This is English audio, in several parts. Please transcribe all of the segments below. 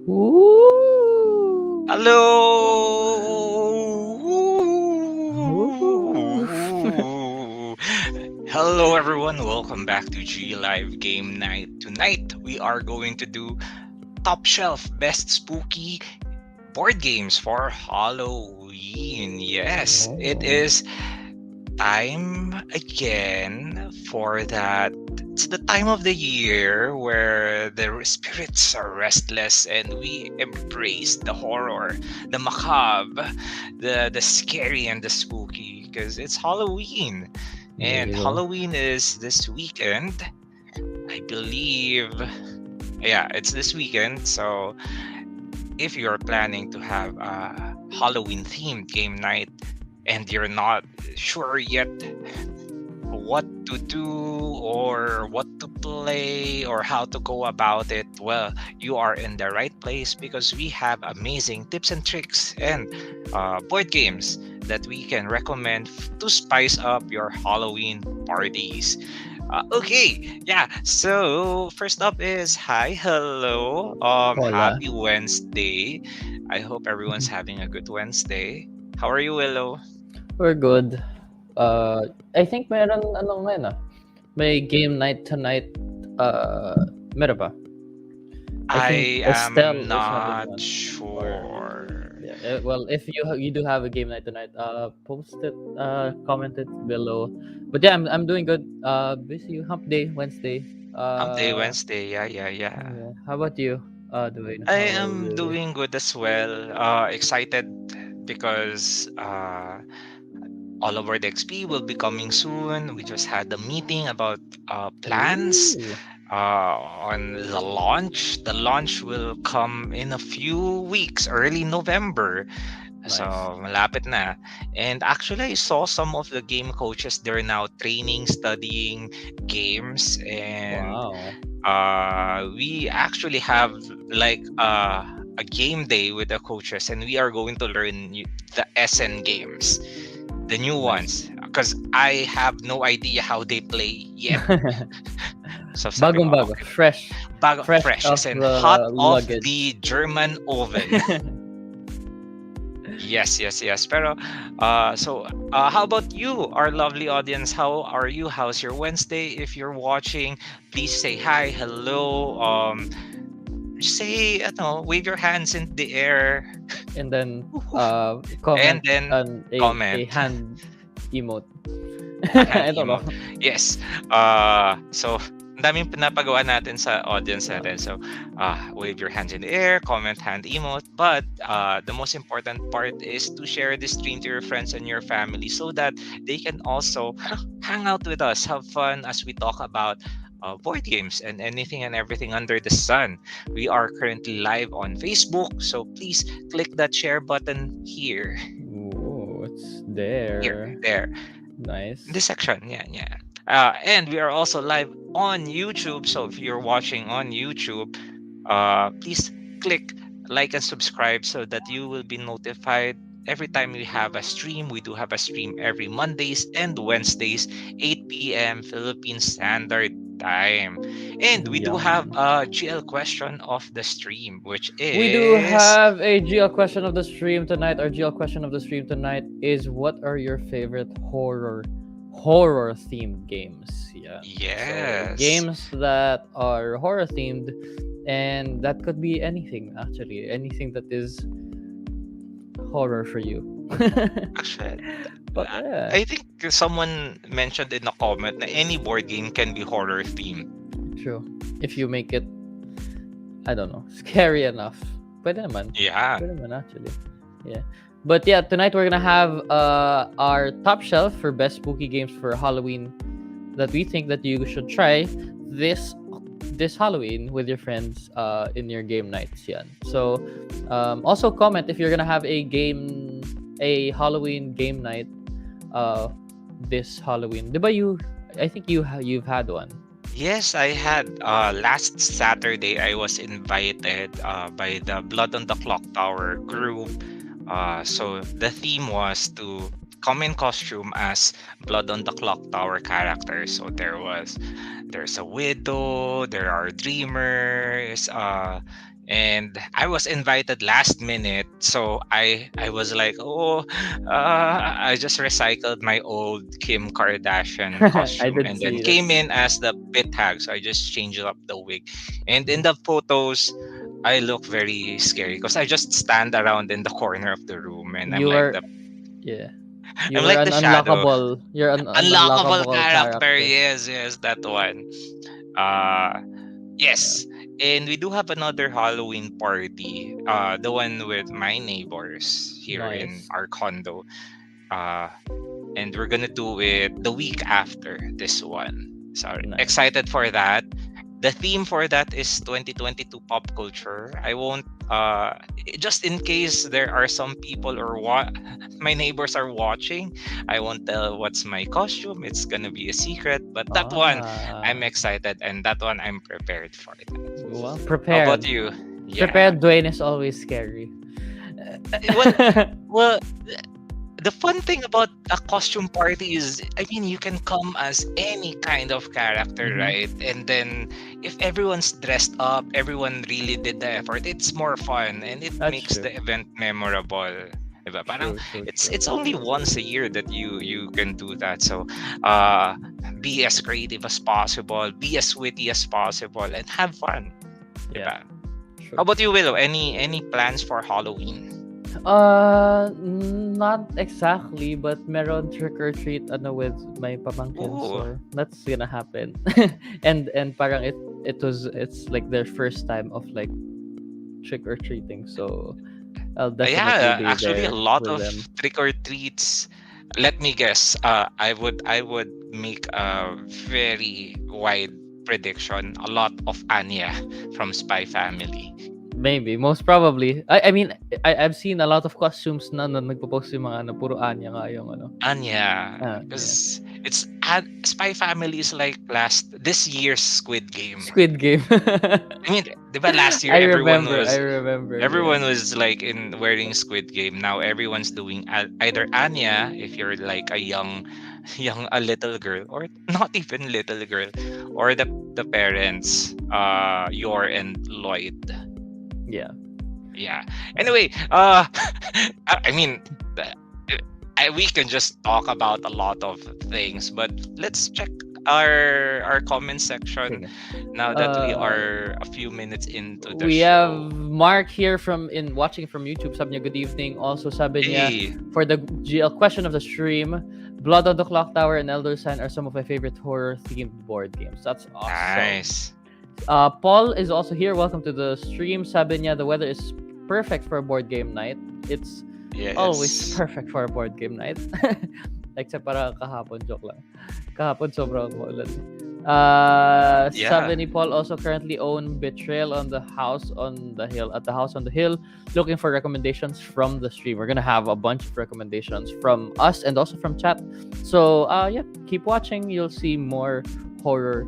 Ooh. Ooh. Hello! Hello, everyone. Welcome back to G Live Game Night. Tonight, we are going to do top shelf best spooky board games for Halloween. Yes, it Oh. is time again for that. It's the time of the year where the spirits are restless and we embrace the horror, the macabre, the scary and the spooky because it's Halloween. There And you go. Halloween is this weekend. I believe, yeah, it's this weekend. So if you're planning to have a Halloween themed game night and you're not sure yet what to do or what to play or how to go about it, well, you are in the right place because we have amazing tips and tricks and board games that we can recommend to spice up your Halloween parties. Okay, yeah. So first up is hi, hello, Hola. happy Wednesday. I hope everyone's having a good Wednesday. How are you, Willow? We're good. I think meron ano ngayon May game night tonight. Meron ba? I think I am Estelle is having not one. Or sure. yeah. Well, if you do have a game night tonight, post it, comment it below. But yeah, I'm doing good. Busy hump day Wednesday. Hump Day Uh, Wednesday. Yeah, yeah, yeah. yeah. How about you? Dwayne, I how are am you? doing good as well. Excited because all over the XP will be coming soon. We just had a meeting about plans Ooh, on the launch. The launch will come in a few weeks, early November. So, nice. malapit na. And actually, I saw some of the game coaches. They're now training, studying games, and Wow. we actually have like a game day with the coaches, and we are going to learn the SN games, the new Nice. ones, because I have no idea how they play yet. So sabi ko, Bagong-bago, okay, fresh. bago, Fresh fresh, off as in hot the off luggage. the German oven. Yes, yes, yes. Pero, how about you, our lovely audience? How are you? How's your Wednesday? If you're watching, please say hi, hello. Say, wave your hands in the air, And then Woohoo. And comment then on a comment hand emote. a hand I don't know. emote. Yes. So ang daming pinapagawa natin sa audience natin. So, wave your hands in the air, comment hand emote. But the most important part is to share this stream to your friends and your family so that they can also hang out with us, have fun as we talk about board games and anything and everything under the sun. We are currently live on Facebook, so please click that share button here, Ooh, it's here, there. there. Nice. This section, yeah, yeah. And we are also live on YouTube. So if you're watching on YouTube, please click like and subscribe so that you will be notified every time we have a stream. We do have a stream every Mondays and Wednesdays, 8 p.m. Philippine Standard Time. And we do have Yum. a GL question of the stream, which We do is have a GL question of the stream tonight. Our GL question of the stream tonight is, what are your favorite horror themed games? Yeah. So yes. games that are horror themed, and that could be anything, actually. Anything that is horror for you. Actually, But yeah, I think someone mentioned in a comment that any board game can be horror themed. true. If you make it, I don't know, scary enough. Pwede naman. Yeah. Pwede naman, actually. Yeah. But yeah, tonight we're gonna have our top shelf for best spooky games for Halloween that we think that you should try this this Halloween with your friends in your game nights. Yan. So also comment if you're gonna have a Halloween game night uh this Halloween. Diba I think you've had one. Yes, I had last Saturday I was invited by the Blood on the Clock Tower group. So the theme was to come in costume as Blood on the Clock Tower characters. So there's a widow, there are dreamers, and I was invited last minute, so I was like, oh, I just recycled my old Kim Kardashian I costume did and then see that. came in as the pit hag. So I just changed up the wig, and in the photos, I look very scary because I just stand around in the corner of the room, and You were, yeah, you I'm were like an the shadow, unlockable. You're an unlockable unlockable character. character. Yes, yes, that one. Uh Yeah, Yes. And we do have another Halloween party. The one with my neighbors here in nice, our condo. Uh and we're gonna do it the week after this one. So nice. excited for that. The theme for that is 2022 pop culture. I won't just in case there are some people or what my neighbors are watching, I won't tell what's my costume. It's gonna be a secret. But that one I'm Ah, excited, and that one I'm prepared for that. well, How about prepared. you? Yeah. Prepared Dwayne is always scary. Well, well, the fun thing about a costume party is, I mean, you can come as any kind of character, Mm-hmm. right? And then if everyone's dressed up, everyone really did the effort, it's more fun and it That's makes true. the event memorable. Diba? Parang True, true, true. it's only once a year that you can do that. So uh be as creative as possible, be as witty as possible, and have fun. Yeah, Diba? How true. about you, Willow? Any plans for Halloween? Not exactly, but meron trick or treat ano with my pamangkin, Ooh, so that's gonna happen. And parang it's like their first time of like trick or treating, so I'll definitely yeah, be actually a there lot with of them. trick or treats. Let me guess. I would make a very wide prediction. A lot of Anya from Spy Family. Maybe, most probably. I mean, I've seen a lot of costumes na nagpo-post yung mga ano, puro Anya nga yung ano. Anya, Yeah. because Spy Family is like last this year's Squid Game. Squid Game. I mean, diba last year I remember, yeah. everyone was like in wearing Squid Game. Now everyone's doing either Anya if you're like a young a little girl, or not even little girl, or the parents Yor and Lloyd. Yeah. Yeah. Yeah. Anyway, I mean, we can just talk about a lot of things, but let's check our comment section Sige. now that we Uh, are a few minutes into the we have show. Mark here from in watching from YouTube. Sabi niya, good evening. Also, sabi niya, Hey, for the GL question of the stream, Blood on the Clock Tower and Elder Sign are some of my favorite horror themed board games. That's awesome. nice. Paul is also here. Welcome to the stream. Sabi niya, the weather is perfect for a board game night. It's always Yes. perfect for a board game night. Except para kahapon, joke lang. Kahapon sobrang maulan. Yeah. Sabi ni Paul also currently own Betrayal on the House on the Hill at the House on the Hill. Looking for recommendations from the stream. We're gonna have a bunch of recommendations from us and also from chat. So yeah, keep watching. You'll see more horror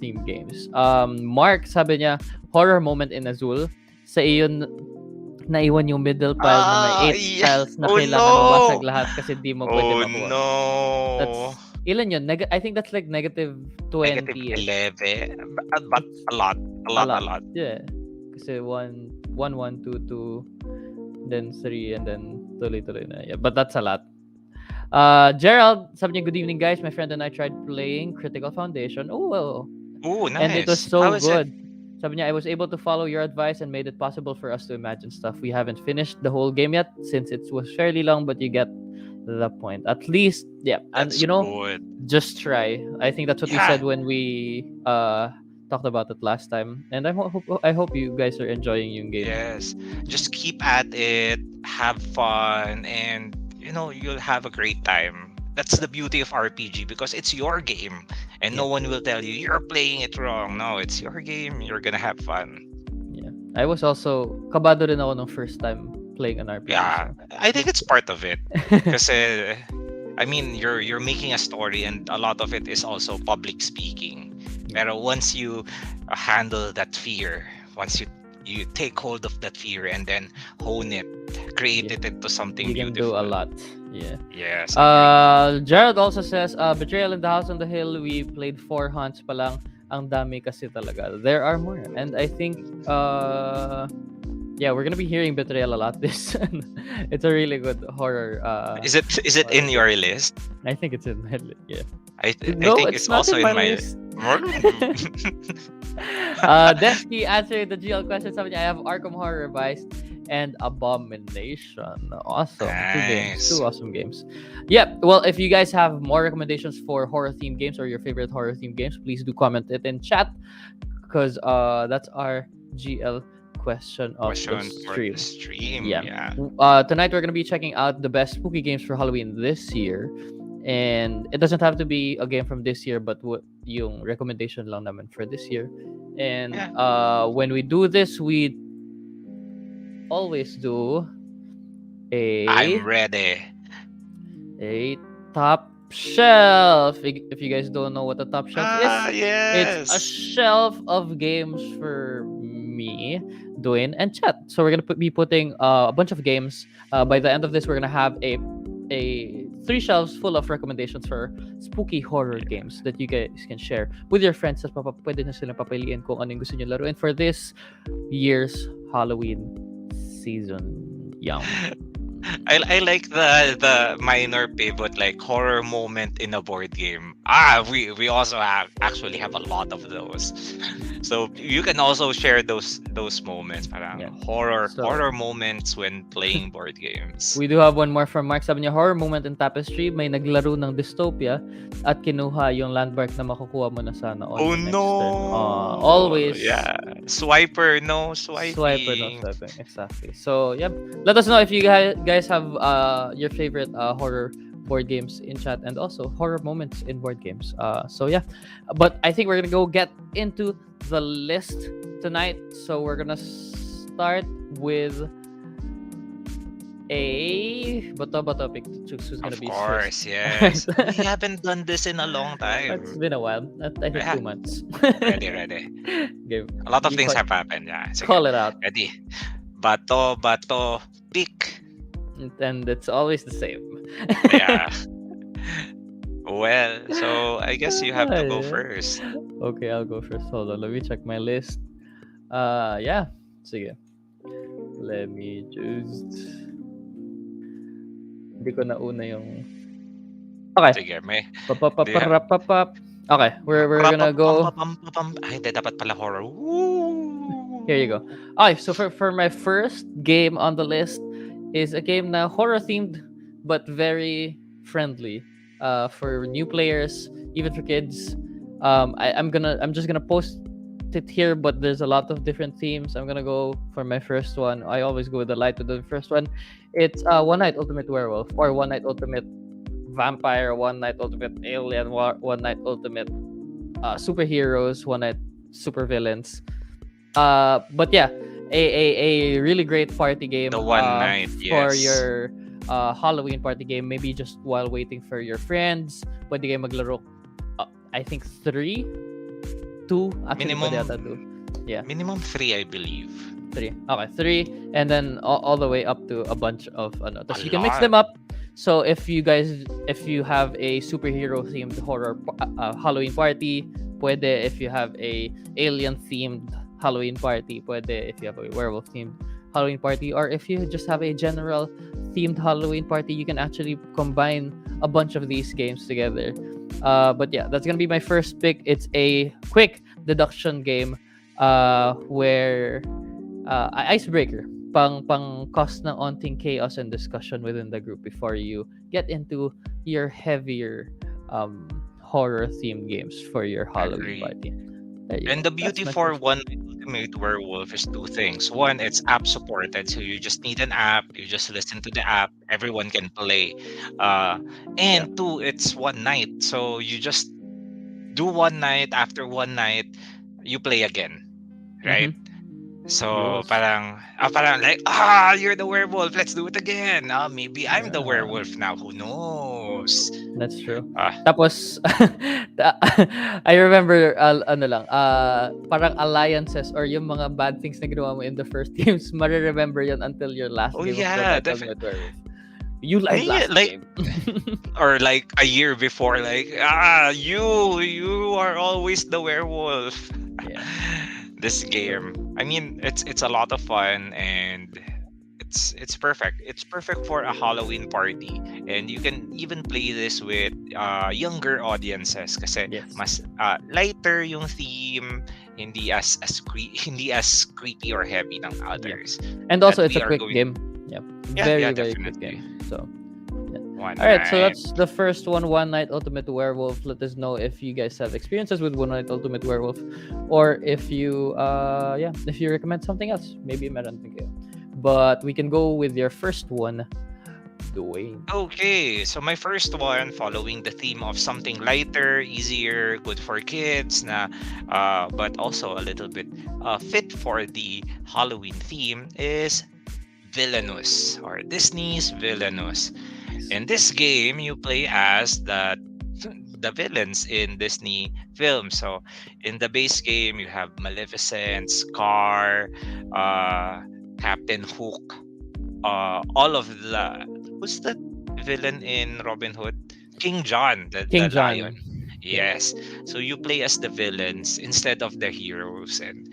themed games. Mark, sabi niya, horror moment in Azul. Sa iyon, naiwan yung middle pile na may 8 Yeah. tiles na Oh kailangan mabasag no. lahat kasi di mo pwede Oh makuha. no. That's, ilan yun? I think that's like negative Negative 20-ish. 11. But a lot. A A lot, a lot. lot. Yeah. Kasi 1, 1, 1, 2, 2, then 3, and then tuloy-tuloy na. Yeah, but that's a lot. Gerald, sabi niya, good evening guys. My friend and I tried playing Critical Foundation. Oh, Ooh, and it was nice. so How is it? good. Sabi niya, I was able to follow your advice and made it possible for us to imagine stuff. We haven't finished the whole game yet since it was fairly long, but you get the point. At least, yeah. And That's good. just try. I think that's what we Yeah. said when we talked about it last time. And I hope you guys are enjoying yung game. Yes. Just keep at it, have fun, and you'll have a great time. That's the beauty of RPG because it's your game and no Yeah. one will tell you you're playing it wrong. No, it's your game. You're gonna have fun. Yeah. I was also kabado rin ako nung first time playing an RPG. Yeah, I think it's part of it. Because I mean, you're making a story, and a lot of it is also public speaking. Pero once you handle that fear, once you take hold of that fear and then hone it, create it into something you can beautiful. do a lot. Yeah. Yes. Agree. Jared also says, Betrayal in the House on the Hill, we played 4 hunts pa lang. ang dami kasi talaga. There are more. And I think, yeah, we're gonna be hearing Betrayal a lot this. It's a really good horror. Is it in Horror your game. list? I think it's in my list. Yeah. I No, think it's it's not also in in my my. list. Desky answering the GL question. Sabi niya, I have Arkham Horror Revised and Abomination. Awesome. Nice. Two awesome games. Yep. Well, if you guys have more recommendations for horror themed games or your favorite horror themed games, please do comment it in chat because that's our GL question of the Question for stream. the stream. Yeah. Yeah. Tonight we're gonna be checking out the best spooky games for Halloween this year. And it doesn't have to be a game from this year, but yung recommendation lang naman for this year. And Yeah. when we do this, we always do I'm ready. a top shelf. If you guys don't know what a top shelf is, Yes. it's a shelf of games for me, Dwayne, and Chet. So we're gonna be putting a bunch of games. By the end of this, we're gonna have a 3 shelves full of recommendations for spooky horror games that you guys can share with your friends. At pwede nyo silang papiliin kung anong gusto nyo laruin for this year's Halloween season. Yum. I like the minor pivot, like horror moment in a board game. We also actually have a lot of those. So you can also share those moments, parang horror moments when playing board games. We do have one more from Mark. Sabi niya, horror moment in Tapestry, may naglaro ng dystopia at kinuha yung landmark na makukuha mo na sana on Oh the next no! turn. Always. Yeah. Swiper, no swiping. Swiper, no swiping. Exactly. So, yep. Let us know if you guys have your favorite horror board games in chat and also horror moments in board games. So, yeah. But I think we're going to go get into the list tonight. So, we're going to start with a Bato pick to choose who's gonna be Of course, first. yes. We haven't done this in a long time. It's been a while. I think 2 months. Ready. Okay. A lot of things have happened. Yeah. Sige. Call it out. Ready. Bato, pick. And it's always the same. Yeah. Well, so I guess you have to go first. Okay, I'll go first. Hold on, let me check my list. Yeah. Sige. Let me just... Hindi ko nauna yung... Okay. Sige, may... Okay, we're gonna go... Ay, dapat pala horror. Here you go. Okay, so for my first game on the list is a game na horror themed but very friendly for new players, even for kids. I'm just gonna post it here, but there's a lot of different themes. I'm gonna go for my first one. I always go with the light with the first one. It's One Night Ultimate Werewolf or One Night Ultimate Vampire, One Night Ultimate Alien, One Night Ultimate Superheroes, One Night Supervillains. But yeah, a really great party game. The one night, for yes. your Halloween party game. Maybe just while waiting for your friends. Pwede kayo maglaro. I think 3, 2. Actually, Minimum. pwede yata 2. Yeah. Minimum 3, I believe. 3. Okay, 3, and then all the way up to a bunch of tapos A you can mix lot. them up. So if you have a superhero themed horror Halloween party, pwede. If you have a alien themed Halloween party, pwede. If you have a werewolf themed Halloween party, or if you just have a general themed Halloween party, you can actually combine a bunch of these games together. But yeah, that's gonna be my first pick. It's a quick deduction game where icebreaker, pang cause ng onting chaos and discussion within the group before you get into your heavier horror themed games for your Halloween party. And the beauty for One Ultimate Werewolf is 2 things. One, it's app supported, so you just need an app. You just listen to the app. Everyone can play. And 2, it's one night, so you just do one night. After one night, you play again, right? So Yes. parang like you're the werewolf. Let's do it again. Maybe I'm the werewolf now. Who knows? That's true. Tapos I remember parang alliances or yung mga bad things na ginawa mo in the first games, remember yun until your last Oh game yeah, of the Ultimate Werewolf. You lied Me, last like, game. or like a year before, like, you are always the werewolf. Yeah. This game, I mean, it's a lot of fun, and it's perfect. It's perfect for a Halloween party, and you can even play this with younger audiences kasi Yes. mas lighter yung theme, hindi hindi as creepy or heavy ng Yeah. others And that also, it's we a are quick going. game. Yeah. Yeah, Very, yeah, very quick definitely. game. So, yeah. One All right. So night. that's the first one. One Night Ultimate Werewolf. Let us know if you guys have experiences with One Night Ultimate Werewolf, or if you if you recommend something else. Maybe meron din kayo. But we can go with your first one, Dwayne. Okay, so my first one, following the theme of something lighter, easier, good for kids, but also a little bit fit for the Halloween theme, is Villainous, or Disney's Villainous. In this game, you play as the villains in Disney films. So in the base game, you have Maleficent, Scar, uh, Captain Hook, all of the, who's that villain in Robin Hood? King John, the King lion. John. Yeah. Yes. So you play as the villains instead of the heroes, and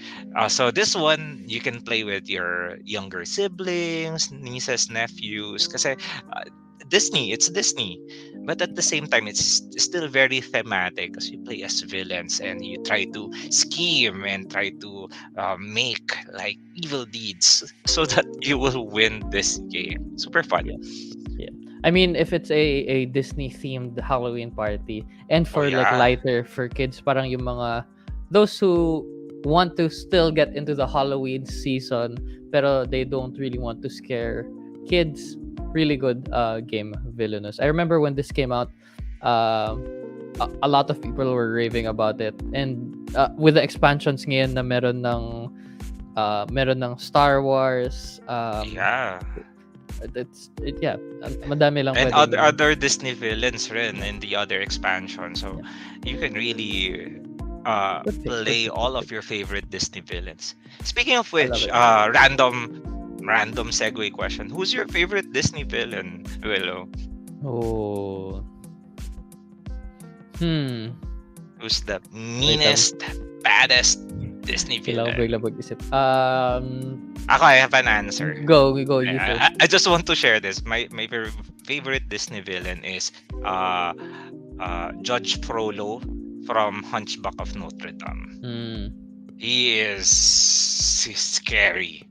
so this one you can play with your younger siblings, nieces, nephews. Because Disney, it's Disney, but at the same time, it's still very thematic because you play as villains and you try to scheme and try to make like evil deeds so that you will win this game. Super fun. Yeah. Yeah. I mean, if it's a Disney themed Halloween party, and Oh for like yeah. lighter for kids, parang yung mga those who want to still get into the Halloween season, pero they don't really want to scare kids. Really good game, Villainous. I remember when this came out, um a lot of people were raving about it, and with the expansions ngayon na meron ng Star Wars, Yeah. yeah, madami lang And pwedeng other Disney villains rin in the other expansion. So yeah. you can really Good pick, good play pick, all good of pick. your favorite Disney villains. Speaking of I love which, it. random segue question. Who's your favorite Disney villain, Willow? Oh. Hmm. Who's the Wait lang. meanest, baddest Disney Kailangan ko villain? bigla mag-isip. Ako, I have an answer. Go, you first. I just want to share this. My favorite Disney villain is Judge Frollo from Hunchback of Notre Dame. Hmm. He's scary.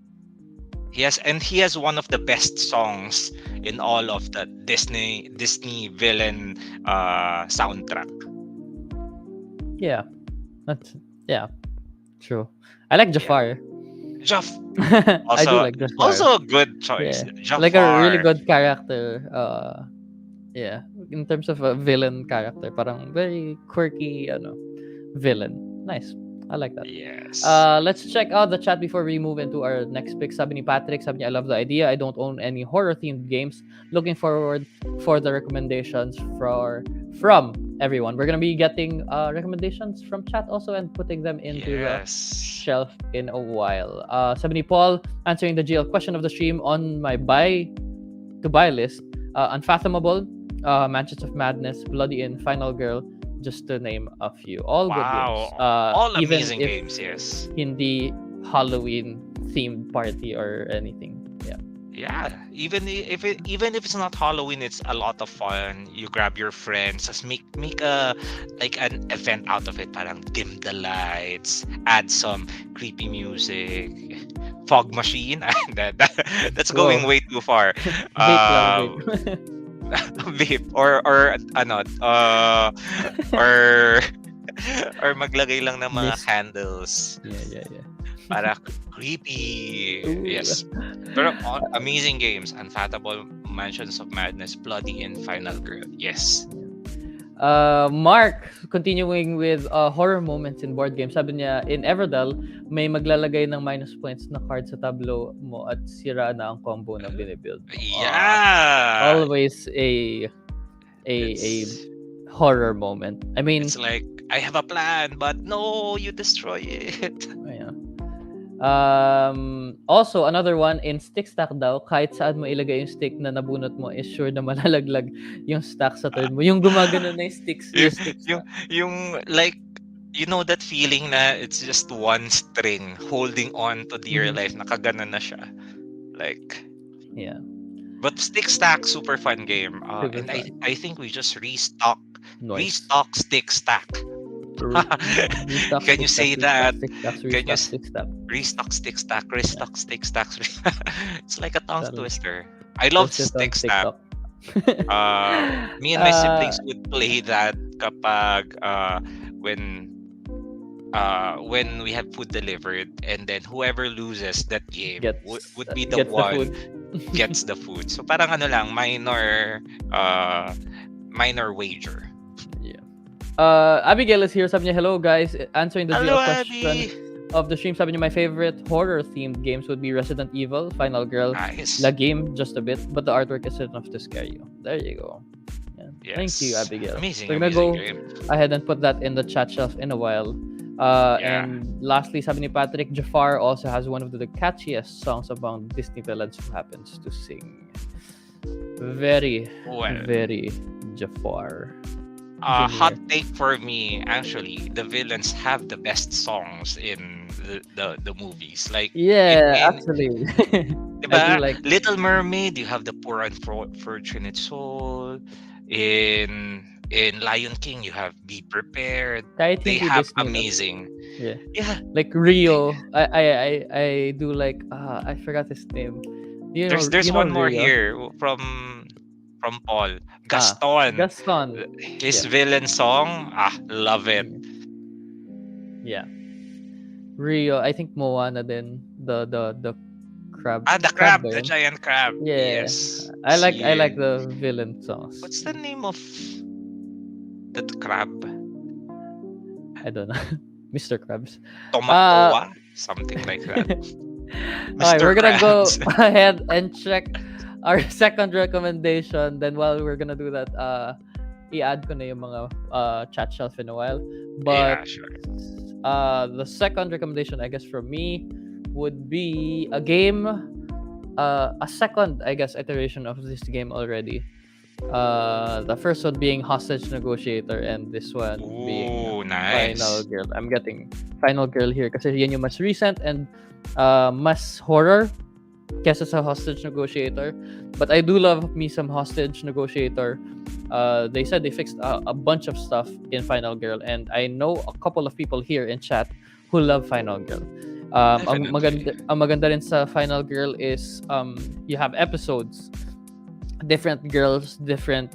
He has one of the best songs in all of the Disney villain soundtrack. Yeah. Yeah. True. I like Jafar. Jaf I do also like Jafar. also a good choice. Yeah. Jafar. Like a really good character. Yeah. In terms of a villain character, parang very quirky, villain. Nice. I like that. Yes. Let's check out the chat before we move into our next pick. Sabi ni Patrick, sabi niya, I love the idea. I don't own any horror-themed games. Looking forward for the recommendations from everyone. We're gonna be getting recommendations from chat also and putting them into the shelf in a while. Sabi ni Paul, answering the GL question of the stream on my buy list. Unfathomable, Mansions of Madness, Bloody Inn, Final Girl, just to name a few. All good games. All Even amazing if games, yes. hindi Halloween themed party or anything. Yeah. Yeah, even if it's not Halloween, it's a lot of fun. You grab your friends, just make an event out of it. Parang dim the lights, add some creepy music, fog machine. That's going way too far. Vape lang, vape. Vape or or maglagay lang ng mga Mist. candles. Yeah. Para creepy. Ooh. Yes. Pero amazing games. Unfathomable, Mansions of Madness, Bloody Inn, Final Girl. Yes. Mark, continuing with horror moments in board games. Sabi niya, in Everdell, may maglalagay ng minus points na card sa tablo mo at sira na ang combo na binibuild mo. Yeah. Always a horror moment. I mean, it's like, I have a plan, but no, you destroy it. Yeah. Also, another one, in stick stack daw, kahit saan mo ilagay yung stick na nabunot mo is sure na malalaglag yung stack sa turn mo. Yung gumagano na yung sticks, Y- yung stick yung stack. yung like that feeling na it's just one string holding on to dear Mhm. life, nakagana na siya. Like, Yeah, but Stick Stack, super fun game. super And I fun. I think we just Noise. restock Stick Stack. Restock, Can you stick stack, say restock, that? stick stacks, Can you restock, stick stack. restock Stick Stack, Yeah, restock Stick Stacks? It's like a tongue that'll twister. I love post it on Stick Stack. TikTok. Me and my uh, siblings would play that kapag when when we have food delivered, and then whoever loses that game would be the gets the one food. gets the food. So parang ano lang, uh minor wager. Yeah. Abigail is here. Sabi niya, hello guys. Answering the Hello, GL question Abby. of the stream. Sabi niya, my favorite horror-themed games would be Resident Evil, Final Girl, Nice. La Game, just a bit, but the artwork is enough to scare you. There you go. Yeah. Thank you, Yes. Abigail. Amazing, We're gonna amazing go game. ahead and put that in the chat shelf in a while. Yeah. And lastly, sabi ni Patrick, Jafar also has one of the catchiest songs among Disney villains who happens to sing. Very, Well, very Jafar. hot Junior. take for me, actually, the villains have the best songs in the movies. Like Yeah, in actually. I do diba? like. Little Mermaid, you have the poor unfortunate soul. In Lion King, you have Be Prepared. Kahit They hindi have Disney, no? amazing. Yeah. Yeah, Like they, Rio. I do like I forgot his name. there's You know one more Rio. here from Paul. Ah, Gaston. Gaston. His Yeah. villain song, love it. Yeah. Rio, I think Moana then the crab The crab crab, ba the yun? giant crab. Yeah. Yes. I like See, the villain songs. what's the name of that crab? I don't know. Mr. Krabs. Tomatoa? Something like that. Alright, Mr. we're gonna go Krabs. ahead and check our second recommendation. Then while we're gonna do that, i-add ko na yung mga chat shelf in a while. Yeah, But sure. the second recommendation, I guess, from me would be a game, a second, I guess, iteration of this game already. The first one being Hostage Negotiator, and this one being Ooh, Final nice. Girl. I'm getting Final Girl here kasi yan yung mas recent and mas horror kesa sa Hostage Negotiator. But I do love me some Hostage Negotiator. They said they fixed a bunch of stuff in Final Girl, and I know a couple of people here in chat who love Final Girl. Definitely. Ang maganda rin sa Final Girl is you have episodes, different girls, different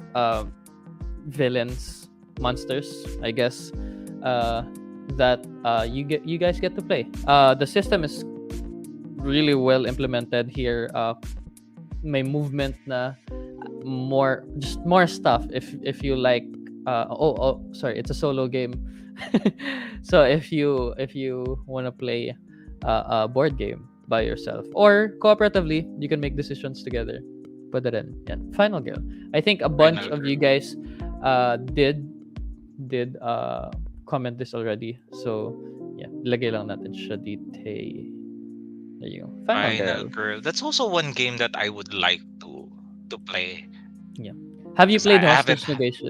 villains, monsters, I guess, that you guys get to play. The system is really well implemented here. May movement na more stuff if you like. Sorry, it's a solo game. So if you want to play a board game by yourself or cooperatively, you can make decisions together. Pwede rin. Yan. Final Girl. I think a bunch Final of you Girl. guys did comment this already. So, yeah. Ilagay lang natin siya dito. There you go. Final Girl. That's also one game that I would like to play. Yeah. Have you 'Cause I played haven't. Hostage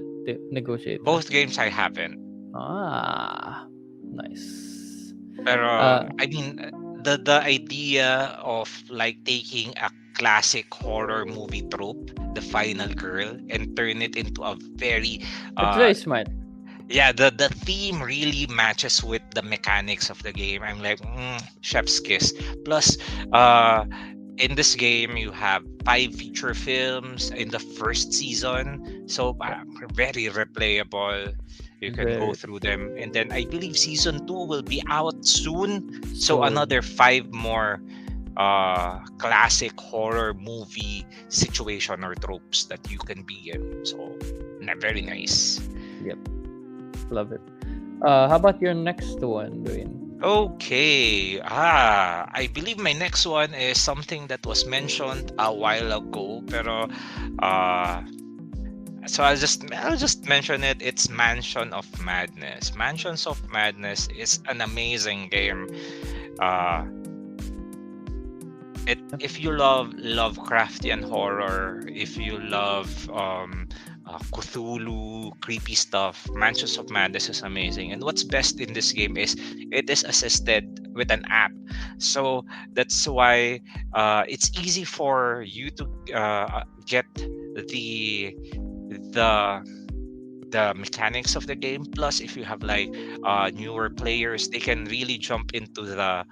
Negotiator? Both games I haven't. Ah, nice. Pero Uh, I mean, the idea of like taking a classic horror movie trope, the Final Girl, and turn it into a very it's very smart. yeah, the theme really matches with the mechanics of the game. I'm like, chef's kiss. Plus, in this game, you have 5 feature films in the first season, so very replayable. You can go Very. through them, and then I believe season 2 will be out soon. So So, another 5 more classic horror movie situation or tropes that you can be in. So very nice. yep. Love it. How about your next one, Dwayne? Okay. I believe my next one is something that was mentioned a while ago, pero so I'll just mention it. It's Mansion of Madness. Mansions of Madness is an amazing game. if you love Lovecraftian horror, if you love Cthulhu, creepy stuff, Mansions of Madness is amazing. And what's best in this game is it is assisted with an app, so that's why it's easy for you to get the the the mechanics of the game. Plus, if you have like newer players, they can really jump into the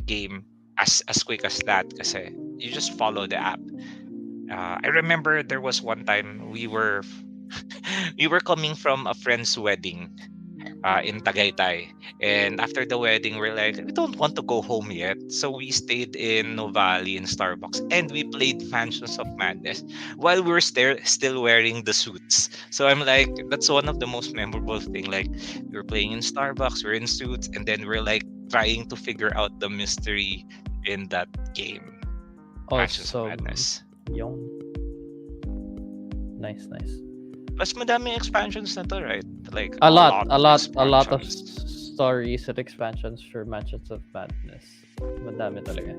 game as quick as that, because you just follow the app. I remember there was one time we were we were coming from a friend's wedding in Tagaytay. And after the wedding, we're like, we don't want to go home yet. So we stayed in Novali in Starbucks and we played Mansions of Madness while we were still wearing the suits. So I'm like, that's one of the most memorable thing. Like, we're playing in Starbucks, we're in suits, and then we're like trying to figure out the mystery in that game. Mansions of Awesome. Madness. Yung. Nice, nice. Plus, madaming expansions na to, right? Like, A lot of expansions. stories and expansions for Mansions of Madness. Madami talaga.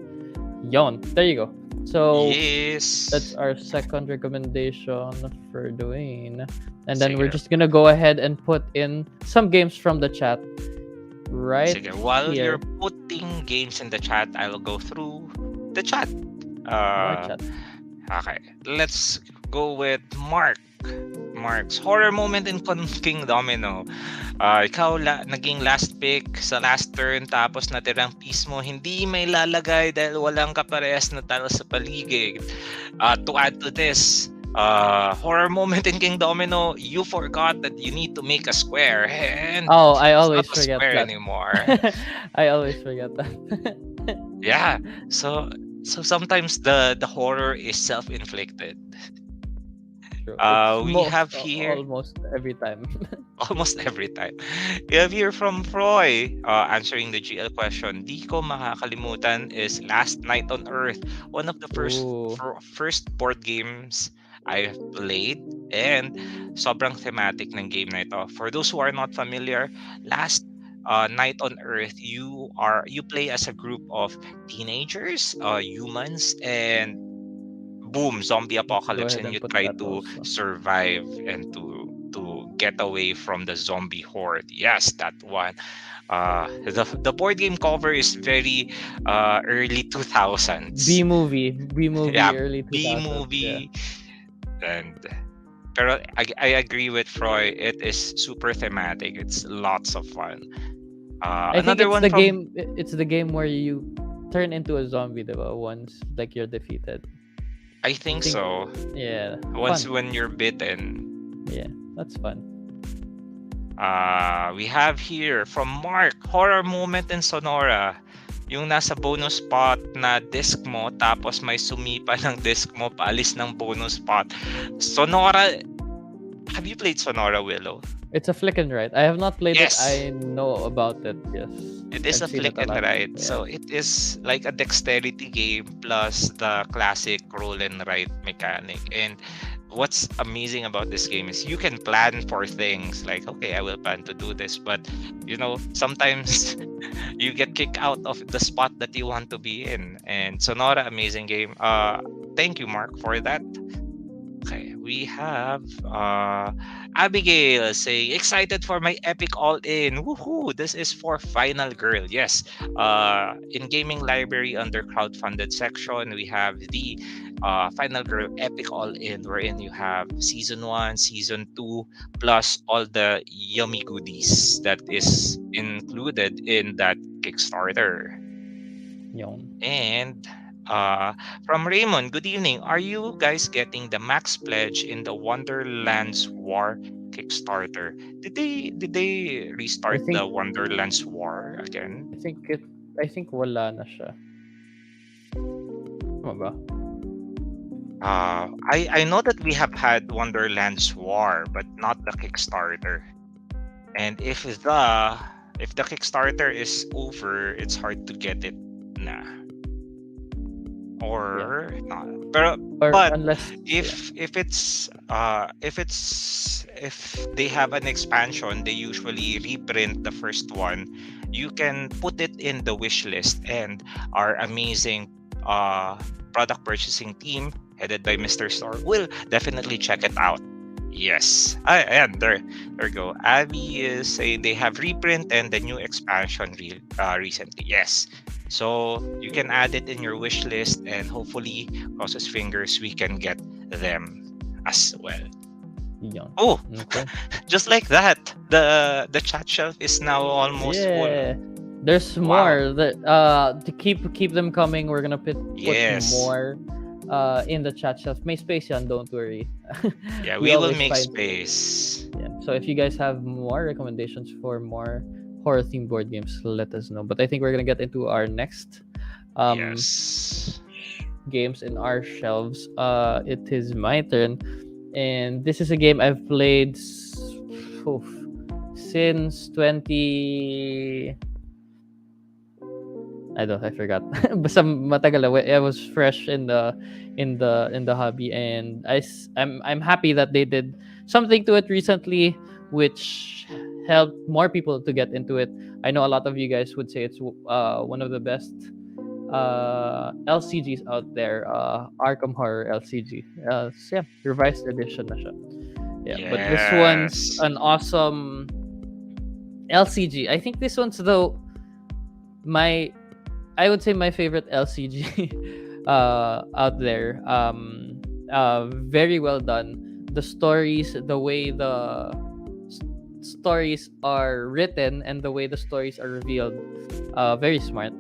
Yon. There you go. So Yes. that's our second recommendation for Dwayne. And then we're Sige. just gonna go ahead and put in some games from the chat right Sige, while here. you're putting games in the chat, I will go through the chat. Our chat. Okay, let's go with Mark. Mark's horror moment in King Domino. Ikaw naging last pick sa last turn, tapos natirang piece mo hindi may lalagay dahil walang kaparehas na talo sa paligid. To add to this, horror moment in King Domino, you forgot that you need to make a square, and I it's always not a forget square that. anymore. I always forget that. Yeah, so sometimes the horror is self-inflicted. True. We have here almost every time. almost every time. We have here from Froy answering the GL question. Di ko makakalimutan is Last Night on Earth, one of the Ooh. first board games I've played, and sobrang thematic ng game na ito. For those who are not familiar, Last Night on Earth, you play as a group of teenagers, humans, and boom, zombie Let's go apocalypse, ahead and and you put try that to also. survive and to get away from the zombie horde. Yes, that one. The board game cover is very early 2000s. B movie, Yeah, early B 2000s. movie. And pero I agree with Froy. It is super thematic. It's lots of fun. I think Another it's one the from game. It's the game where you turn into a zombie, diba? Once like you're defeated. I think so. Yeah. Once Fun. when you're bitten. Yeah, that's fun. We have here from Mark, horror moment in Sonora. Yung nasa bonus spot na disc mo, tapos may sumipa ng disc mo paalis ng bonus spot. Sonora, have you played Sonora, Willow? It's a flick and write. I have not played Yes. it. I know about it. Yes. It is I've a seen flick it and lot. write. Yeah. So it is like a dexterity game plus the classic roll and write mechanic. And what's amazing about this game is you can plan for things like, okay, I will plan to do this, but sometimes you get kicked out of the spot that you want to be in. And Sonora, amazing game. Thank you, Mark, for that. Okay, we have Abigail saying, excited for my epic all-in. Woohoo! This is for Final Girl. Yes. In Gaming Library under crowdfunded section, we have the Final Girl Epic All-In, wherein you have Season 1, Season 2, plus all the yummy goodies that is included in that Kickstarter. Yun. And from Raymond, good evening. Are you guys getting the max pledge in the Wonderlands War Kickstarter? Did they restart the Wonderlands War again? I think wala na siya. Tama ba? I know that we have had Wonderlands War, but not the Kickstarter. And if the Kickstarter is over, it's hard to get it na. Or not. But unless if they have an expansion, they usually reprint the first one. You can put it in the wish list, and our amazing uh, product purchasing team headed by Mr. Store will definitely check it out. Yes. And there you go. Abby is saying they have reprint and the new expansion recently. Yes. So you can add it in your wish list, and hopefully, crosses fingers, we can get them as well. Yun. Oh, Okay. just like that, the chat shelf is now almost full. Yeah. There's Wow. more that to keep them coming. We're gonna put Yes. more in the chat shelf. May space yan, don't worry. Yeah, We we will always make find. space. Yeah. So if you guys have more recommendations for more horror themed board games, let us know. But I think we're gonna get into our next um Yes. games in our shelves. It is my turn, and this is a game I've played oof, since 20. I forgot. Basta matagal na. I was fresh in the hobby, and I'm happy that they did something to it recently, which helped more people to get into it. I know a lot of you guys would say it's one of the best LCGs out there, Arkham Horror LCG. So yeah, revised edition na siya. Yeah, but this one's Yes. an awesome LCG. I think this one's though my I would say my favorite LCG out there. Very well done. The stories, the way the s- stories are written, and the way the stories are revealed, very smart.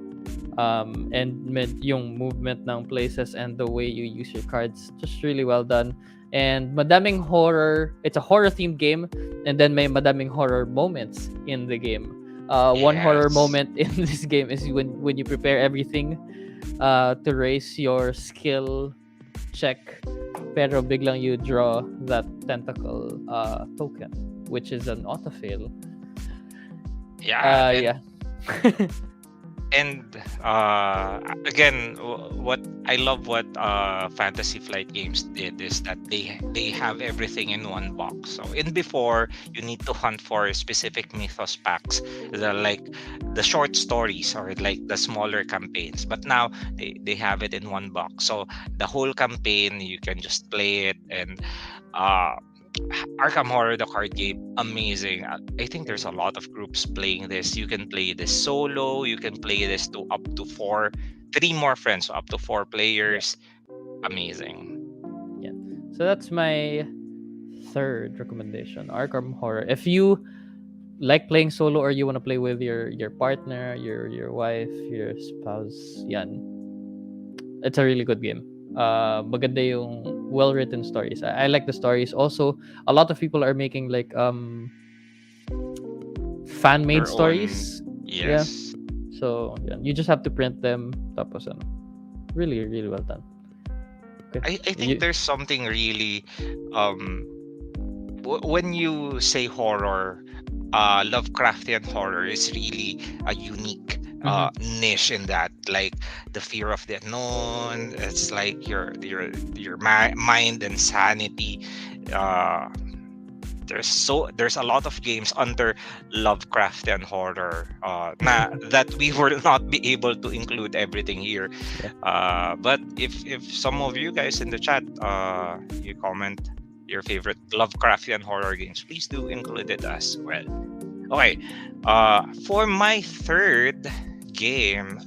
And yung movement ng places and the way you use your cards, just really well done. And madaming horror. It's a horror themed game, and then may madaming horror moments in the game. One horror Yes. moment in this game is when you prepare everything to raise your skill check, pero biglang you draw that tentacle token, which is an autofill. Yeah, Yeah. and again, what I love what Fantasy Flight Games did is that they have everything in one box. So in before, you need to hunt for specific mythos packs, like the short stories or like the smaller campaigns, but now they have it in one box. So the whole campaign, you can just play it. And uh Arkham Horror, the card game, amazing. I think there's a lot of groups playing this. You can play this solo. You can play this to up to four, three more friends, so up to four Yeah. players. Amazing. Yeah. So that's my third recommendation, Arkham Horror. If you like playing solo or you want to play with your partner, your wife, your spouse, yan, it's a really good game. Maganda yung well-written stories. I like the stories. Also, a lot of people are making like fan-made Their own, stories. Yeah. yes. So, yan. You just have to print them. Tapos, ano, really, really well done. Okay. I think You, there's something really, um, when you say horror, Lovecraftian horror is really a unique mm-hmm. niche in that, like the fear of the unknown. It's like your mind and sanity. Uh, there's a lot of games under Lovecraftian horror that we will not be able to include everything here. Yeah. But if some of you guys in the chat you comment your favorite Lovecraftian horror games, please do include it as well. Okay, for my third game,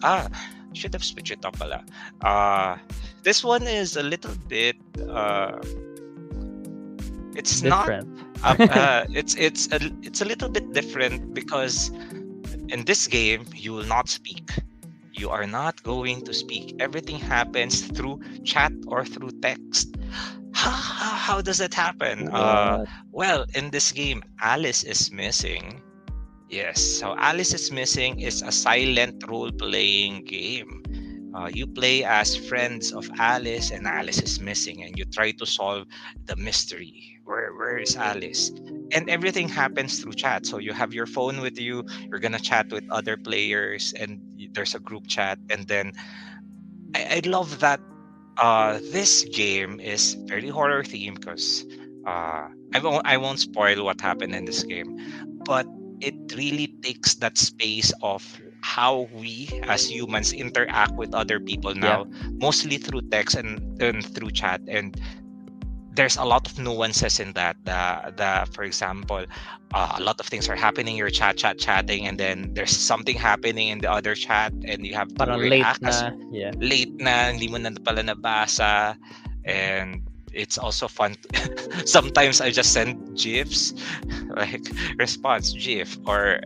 should have switched it up pala. This one is a little bit it's not Different. it's a little bit different because in this game you will not speak. You are not going to speak. Everything happens through chat or through text. How does that happen? What? Well, in this game, Alice is missing. Yes, so Alice is Missing is a silent role playing game. You play as friends of Alice, and Alice is missing, and you try to solve the mystery. Where is Alice? And everything happens through chat. So you have your phone with you, you're gonna chat with other players, and there's a group chat. And then I love that this game is very horror themed because I won't spoil what happened in this game, but it really takes that space of how we as humans interact with other people Yeah. now, mostly through text and through chat. And there's a lot of nuances in that. For example, a lot of things are happening. You're chatting, and then there's something happening in the other chat, and you have to Parang late react as na. Yeah. late na, hindi mo na pala nabasa. And it's also fun. Sometimes I just send gifs, like response gif or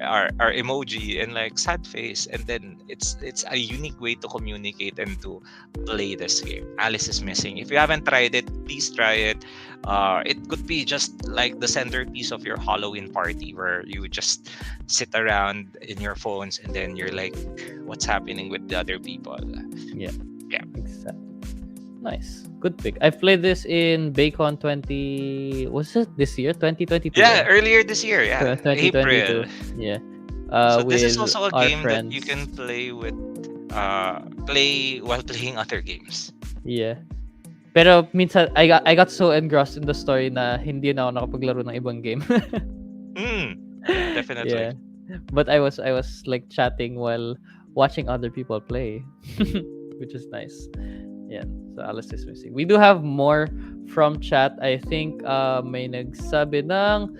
emoji and like sad face, and then it's a unique way to communicate and to play this game. Alice is Missing. If you haven't tried it, please try it. It could be just like the centerpiece of your Halloween party, where you just sit around in your phones and then you're like, what's happening with the other people? Yeah. Yeah. Exactly. Nice. Good pick. I've played this in Bacon 20. Was it this year? 2022. Yeah, earlier this year. Yeah, 2022. April. Yeah. So this is With also a our game that you friends. can play with play while playing other games. Yeah. Pero minsan I got so engrossed in the story na hindi na ako nakapaglaro ng ibang game. Definitely. Yeah. But I was like chatting while watching other people play, which is nice. Yeah. So Alice is Missing. We do have more from chat. I think may nagsabi ng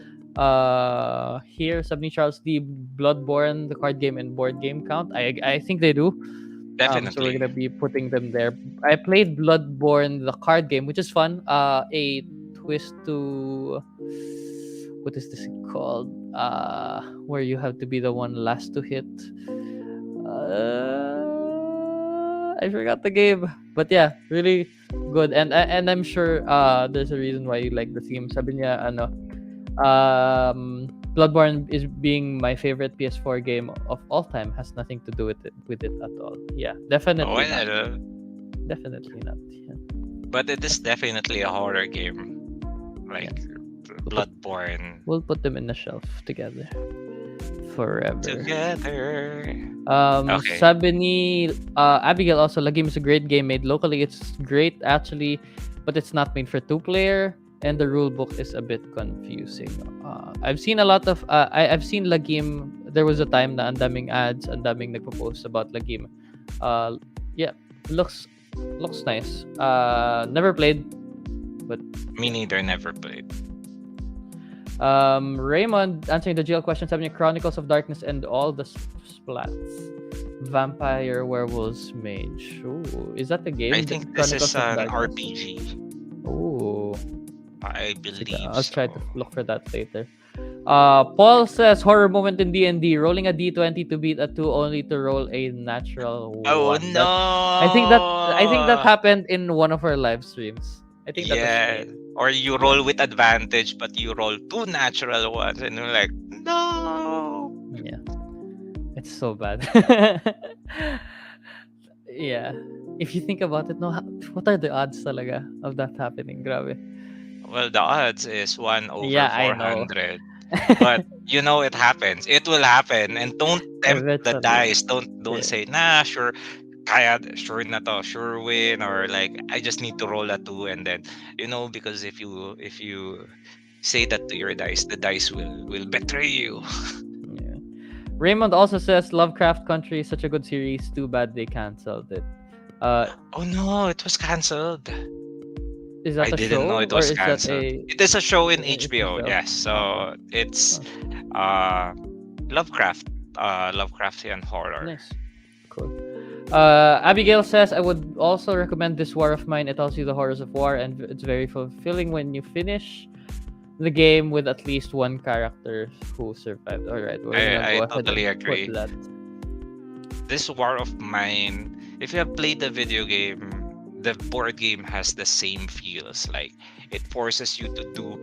here sabi ni Charles D, Bloodborne, the card game and board game count. I think they do. So we're Definitely. gonna be putting them there. I played Bloodborne, the card game, which is fun. A twist to what is this called? Where you have to be the one last to hit. I forgot the game, but yeah, really good. And I'm sure there's a reason why you like the theme. Sabi niya ano, Bloodborne is being my favorite PS4 game of all time. Has nothing to do with it at all. Yeah, definitely not. Well, Definitely not. Yeah. but it is definitely a horror game, like Bloodborne. We'll put them in the shelf together forever. Together. Okay. Sabi ni Abigail also, La Game is a great game made locally. It's great actually, but it's not made for two-player, and the rule book is a bit confusing. I've seen a lot of I've seen La Game. There was a time na ang daming ads, ang daming nagpo-post about La Game. Yeah, looks nice. Never played, but Me neither. Never played. Raymond answering the GL question, sabi niya, Chronicles of Darkness and all the splats. Vampire, Werewolves, Mage. Ooh, is that the game? I think this is Chronicles of an Darkness? RPG. Ooh, I believe I'll try so. to look for that later. Paul says horror moment in D&D, rolling a D20 to beat a 2 only to roll a natural 1. Oh no! I think that happened in one of our live streams. I think that Yeah. was me. Or you roll with advantage, but you roll 2 natural ones, and you're like, no. Yeah. It's so bad. Yeah. If you think about it, no, what are the odds talaga of that happening? Grabe. Well, the odds is 1 over Yeah, I know. 400. But you know it happens. It will happen, and don't tempt the Eventually. dice. Don't Yeah. say, nah, sure, kaya sure na to, sure win, or like I just need to roll a 2, and then because if you say that to your dice, the dice will betray you. Yeah. Raymond also says Lovecraft Country is such a good series. Too bad they canceled it. Oh no, it was canceled. Is that I a didn't show know it or was is that canceled. a? It is a show in It's a HBO. show. Yes, so it's Lovecraftian horror. Nice. Cool. Abigail says, I would also recommend this War of Mine. It tells you the horrors of war, and it's very fulfilling when you finish the game with at least one character who survived. All right, we're gonna I go ahead totally and agree. put that. This War of Mine, if you have played the video game, the board game has the same feels. Like it forces you to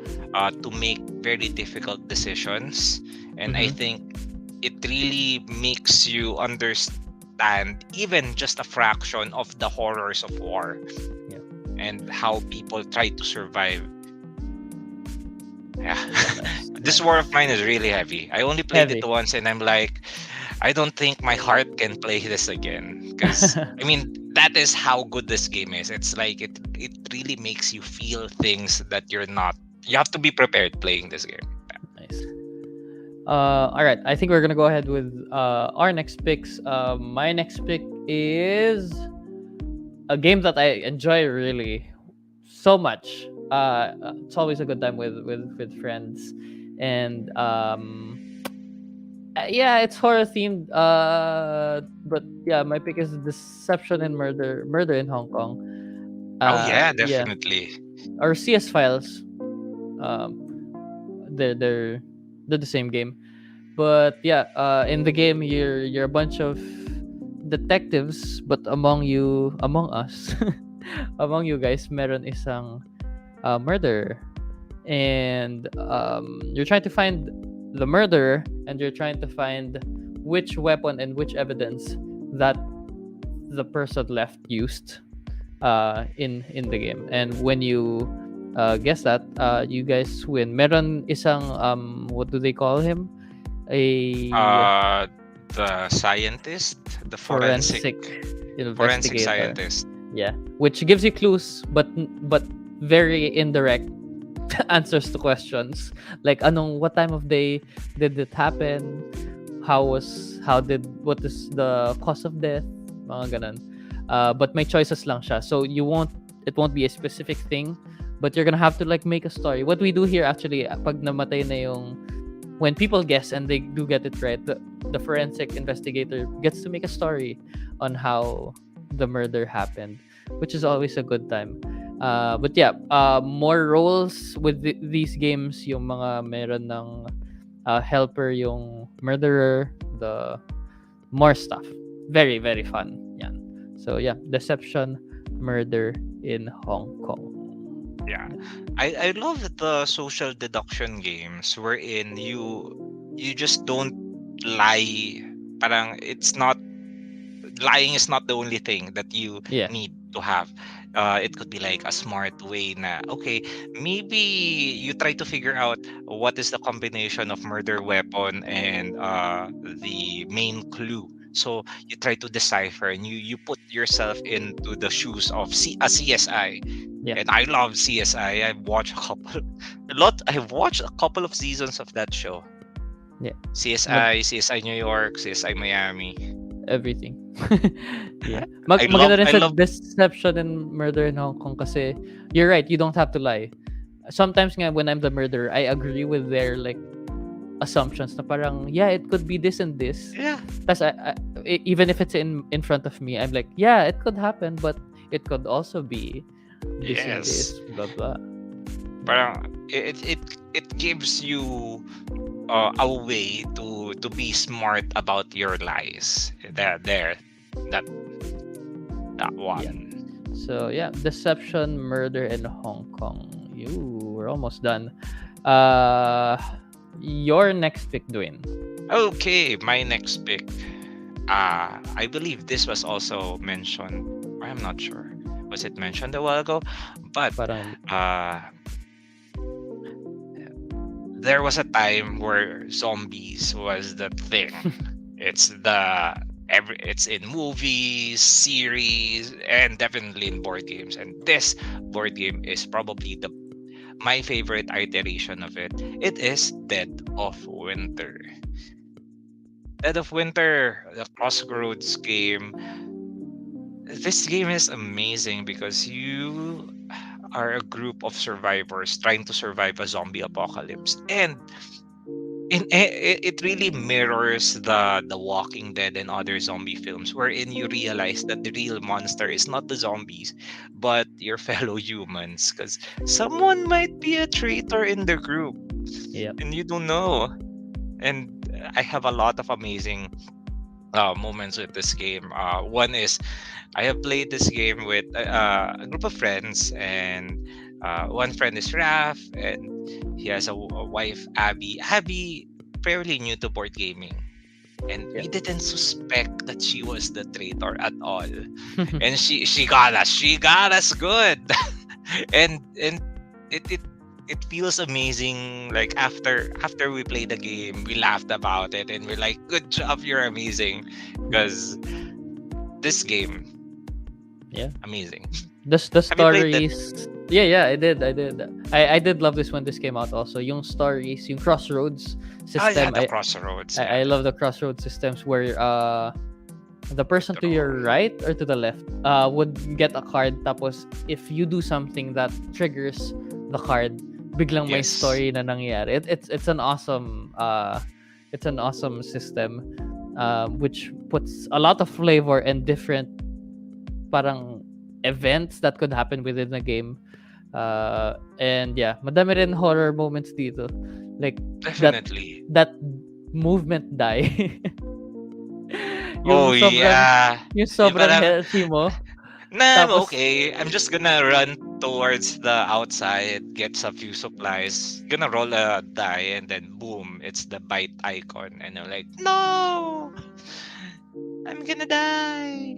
make very difficult decisions, and I Mhm. think it really makes you understand even just a fraction of the horrors of war. Yeah. And how people try to survive. Yeah. Nice. This War of Mine is really heavy. I only played Heavy. it once, and I'm like, I don't think my heart can play this again. Because I mean, that is how good this game is. It's like it really makes you feel things that you're not. You have to be prepared playing this game. Nice. All right, I think we're gonna go ahead with our next picks. My next pick is a game that I enjoy really so much. It's always a good time with friends, and yeah, it's horror themed. But yeah, my pick is Deception and Murder in Hong Kong. Oh yeah, Yeah, definitely. or CS Files. Um, they're they're they're the same game. But yeah, in the game you're a bunch of detectives, but among us, among you guys, meron isang murderer, and you're trying to find the murderer, and you're trying to find which weapon and which evidence that the person left used in the game. And when you guess that, you guys win. Meron isang what do they call him? A Uh, the scientist, the forensic forensic investigator. scientist. Yeah, which gives you clues, but very indirect answers to questions like anong what time of day did it happen, what is the cause of death, mga ganun. But may choices lang siya, so it won't be a specific thing, but you're gonna have to like make a story. What we do here actually, pag namatay na yung when people guess and they do get it right, the forensic investigator gets to make a story on how the murder happened, which is always a good time. But yeah, more roles with these games, yung mga meron ng helper, yung murderer, the more stuff. Very, very fun. Yan. So yeah, Deception, Murder in Hong Kong. Yeah, I love the social deduction games wherein you just don't lie. Parang it's not lying is not the only thing that you Yeah. need to have. It could be like a smart way na, okay, maybe you try to figure out what is the combination of murder weapon and the main clue. So you try to decipher and you put yourself into the shoes of a CSI. Yeah. And I love CSI. I've watched a couple of seasons of that show. Yeah. CSI New York, CSI Miami. Everything. Yeah. I Maganda rin sa love Deception and Murder in Hong Kong kasi you're right, you don't have to lie. Sometimes nga when I'm the murderer, I agree with their like assumptions na parang yeah, it could be this and this. yeah. Tas even if it's in front of me, I'm like yeah, it could happen, but it could also be this and Yes. this, blah blah. Parang it gives you a way to be smart about your lies. That one. Yeah. So yeah, Deception, Murder in Hong Kong. We're almost done. Your next pick, Dwayne. Okay, my next pick. I believe this was also mentioned. I'm not sure. Was it mentioned a while ago? But Parang there was a time where zombies was the thing. It's in movies, series, and definitely in board games. And this board game is probably my favorite iteration of it. It is Dead of Winter. Dead of Winter, the Crossroads game. This game is amazing because you are a group of survivors trying to survive a zombie apocalypse, and it really mirrors the Walking Dead and other zombie films, wherein you realize that the real monster is not the zombies but your fellow humans, because someone might be a traitor in the group. Yep. And you don't know. And I have a lot of amazing moments with this game. One is I have played this game with a group of friends, and one friend is Raf, and he has a wife, Abby. Abby, fairly new to board gaming, and we didn't suspect that she was the traitor at all. And she got us. She got us good, and it feels amazing. Like after we played the game, we laughed about it, and we're like, "Good job, you're amazing," because this game, Yeah. amazing. The Have you played that? stories Yeah, I did love this when this came out also. Yung stories, yung crossroads Oh yeah, system. the crossroads. I Yeah, love the crossroads systems where the person the to your roll. right or to the left would get a card, tapos if you do something that triggers the card, biglang may Yes, story na nangyayari. It's an awesome system, which puts a lot of flavor and different parang events that could happen within the game. And yeah, madami rin horror moments dito. Like that definitely. that movement die. Oh yung sobrang yeah. yung Yung sobrang parang, healthy mo. nah, I'm Tapos okay. I'm just gonna run towards the outside, get a few supplies, gonna roll a die, and then boom, it's the bite icon, and I'm like, no, I'm gonna die.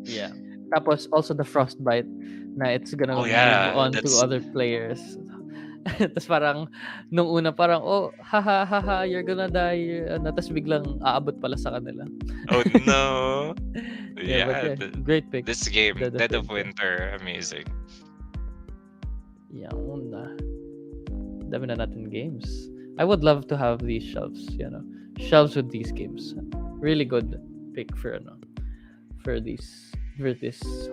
yeah. Tapos also the frostbite na it's gonna Oh move yeah, on to that's other players. Tapos parang nung una parang oh haha haha you're gonna die tapos biglang aabot pala sa kanila. oh no. Yeah, but Yeah, yeah, great pick. this game, Dead of Dead of Winter. Winter, amazing. Yeah, una. Dami na natin games. I would love to have these shelves with these games. Really good pick for for this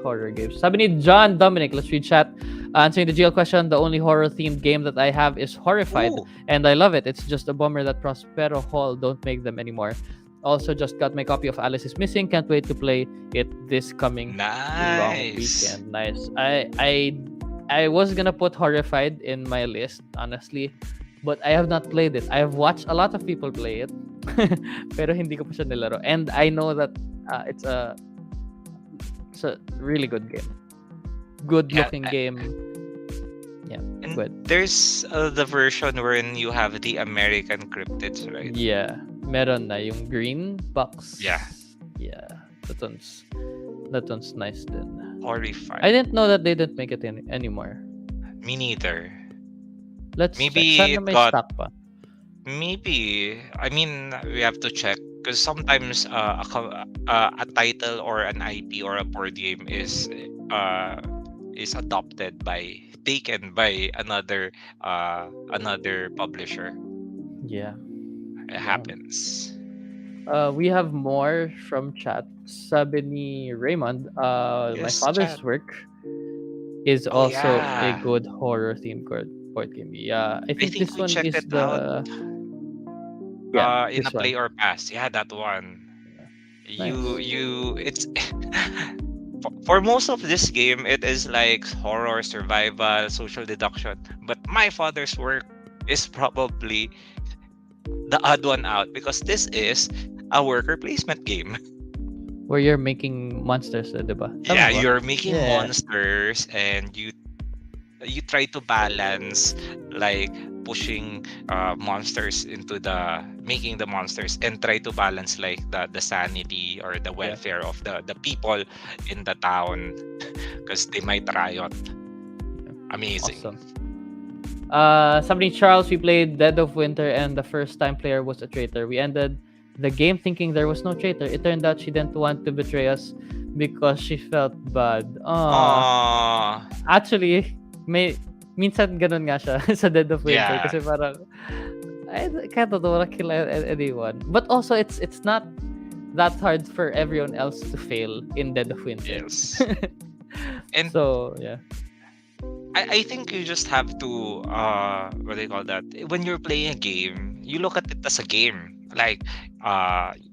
horror games. Sabi ni John Dominic, let's read chat. Answering the GL question, the only horror themed game that I have is Horrified, Ooh, and I love it. It's just a bummer that Prospero Hall don't make them anymore. Also, just got my copy of Alice is Missing. Can't wait to play it this coming long nice. weekend. Nice. I was gonna put Horrified in my list, honestly, but I have not played it. I have watched a lot of people play it, pero hindi ko pa siya nilaro. And I know that it's a really good game. Good Yeah, looking game. Yeah, and good. there's the version wherein you have the American cryptids, right? Yeah, meron na yung green box. Yeah, Yeah, that one's nice din. I horrified. didn't know that they didn't make it anymore. Me neither. Let's check. Maybe Sana it may got, stock pa. maybe. I mean, we have to check because sometimes a title or an IP or a board game is adopted by taken by another publisher. Yeah. It Yeah. happens. We have more from chat. Sabi ni Raymond, my Yes, chat. father's work is Oh also a yeah, good horror themed board game. Yeah, I I think think this we one checked is it out. In a this one. play or pass. Yeah, that one. Nice. It's for most of this game, it is like horror, survival, social deduction. But my father's work is probably the odd one out because this is a worker placement game. Where you're making monsters, diba? Yeah, Tama ba? you're making Yeah. monsters and you try to balance like pushing monsters into the making the monsters and try to balance like the sanity or the Yeah. welfare of the people in the town because they might riot. Amazing. Awesome. Somebody Charles, we played Dead of Winter and the first time player was a traitor. We ended the game thinking there was no traitor. It turned out she didn't want to betray us because she felt bad. Aww. Actually, minsan ganun nga siya sa Dead of Winter Yeah. kasi parang I can't wanna kill anyone. But also it's not that hard for everyone else to fail in Dead of Winter. Yes. And So, yeah. I think you just have to what do you call that? When you're playing a game, you look at it as a game. Like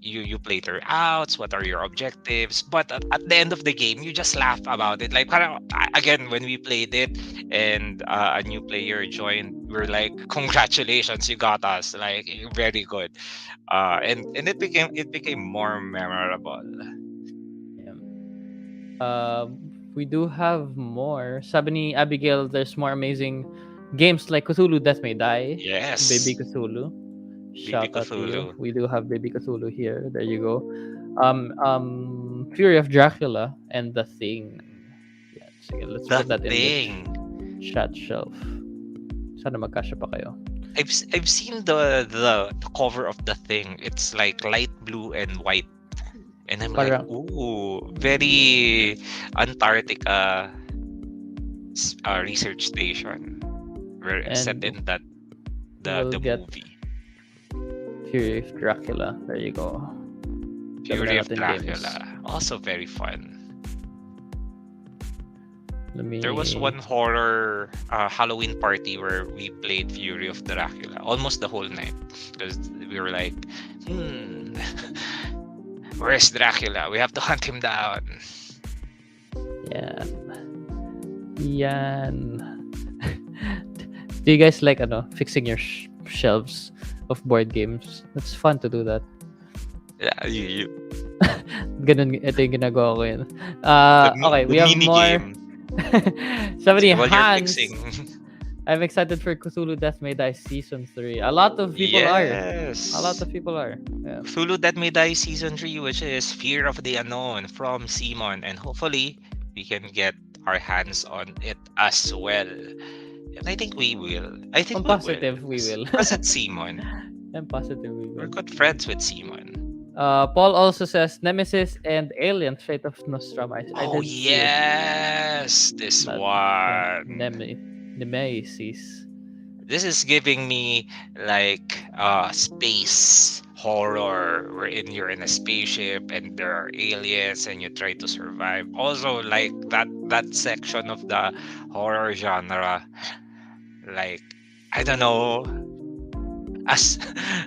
you play your outs, what are your objectives? But at the end of the game, you just laugh about it. Like parang, again, when we played it and a new player joined, we're like, congratulations, you got us. Like very good. And it became more memorable. Yeah. We do have more. Sabi ni Abigail, there's more amazing games like Cthulhu Death May Die. Yes. Baby Cthulhu. Shout out to you. Cthulhu. We do have Baby Cthulhu here. There you go. Fury of Dracula and The Thing. Yeah, sige, let's The put that in Thing. the chat shelf. Sana magkasya pa kayo. I've seen the cover of The Thing. It's like light blue and white. And I'm Parang- like, ooh, very Antarctica. research station. We're set And in that we'll the get movie Fury of Dracula. There you go. Dami Fury na of natin games. Dracula. Also very fun. Let There was me... one horror Halloween party where we played Fury of Dracula almost the whole night because we were like, where's Dracula? We have to hunt him down. Yan. Yan. Do you guys like fixing your shelves of board games? It's fun to do that. Yeah, you Ganun, ito yung ginagawa ko yun. Okay, the we have mini more. game. So many While you're hands. fixing. I'm excited for Cthulhu Death May Die Season 3. A lot of people are. Yes. A lot of people are. Yeah. Cthulhu That May Die Season 3, which is Fear of the Unknown from Simon. And hopefully, we can get our hands on it as well. And I think we will. I think I'm we positive will. we will. Because it's Simon. I'm positive we We're will. good friends with Simon. Paul also says Nemesis and Alien Fate of Nostromo. I Oh, didn't see it. yes! This But, one. Nemesis. This is giving me like space horror wherein you're in a spaceship and there are aliens and you try to survive. Also like that section of the horror genre, like I don't know, as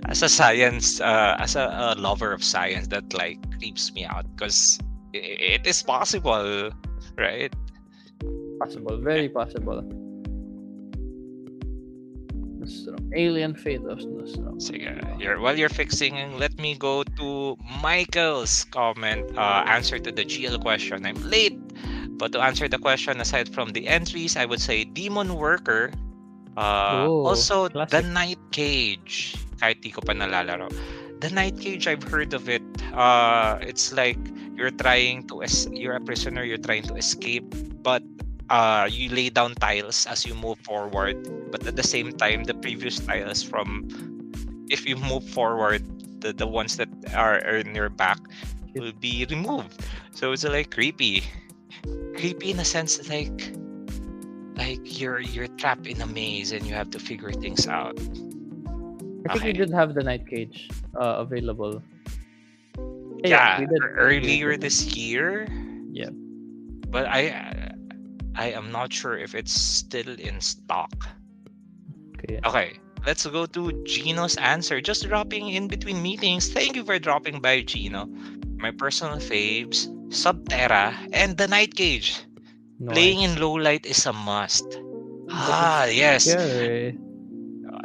as a science as a lover of science, that like creeps me out because it is possible, right? Possible. Very possible. Alien Fate of Nostromo. Sige, while you're fixing, let me go to Michael's comment, answer to the GL question. I'm late, but to answer the question, aside from the entries, I would say Demon Worker, also The classic. Night Cage. Kahit di ko pa nalalaro. The Night Cage, I've heard of it. It's like you're a prisoner, you're trying to escape, but you lay down tiles as you move forward, but at the same time the previous tiles from if you move forward, the ones that are in your back will be removed. So it's like creepy in a sense, like you're trapped in a maze and you have to figure things out. I think we did have the Night Cage available. Yeah, we did. earlier this year. Yeah. But I am not sure if it's still in stock. Okay, let's go to Gino's answer. Just dropping in between meetings. Thank you for dropping by, Gino. My personal faves, Subterra and the Night Cage. Nice. Playing in low light is a must. Yes. Scary.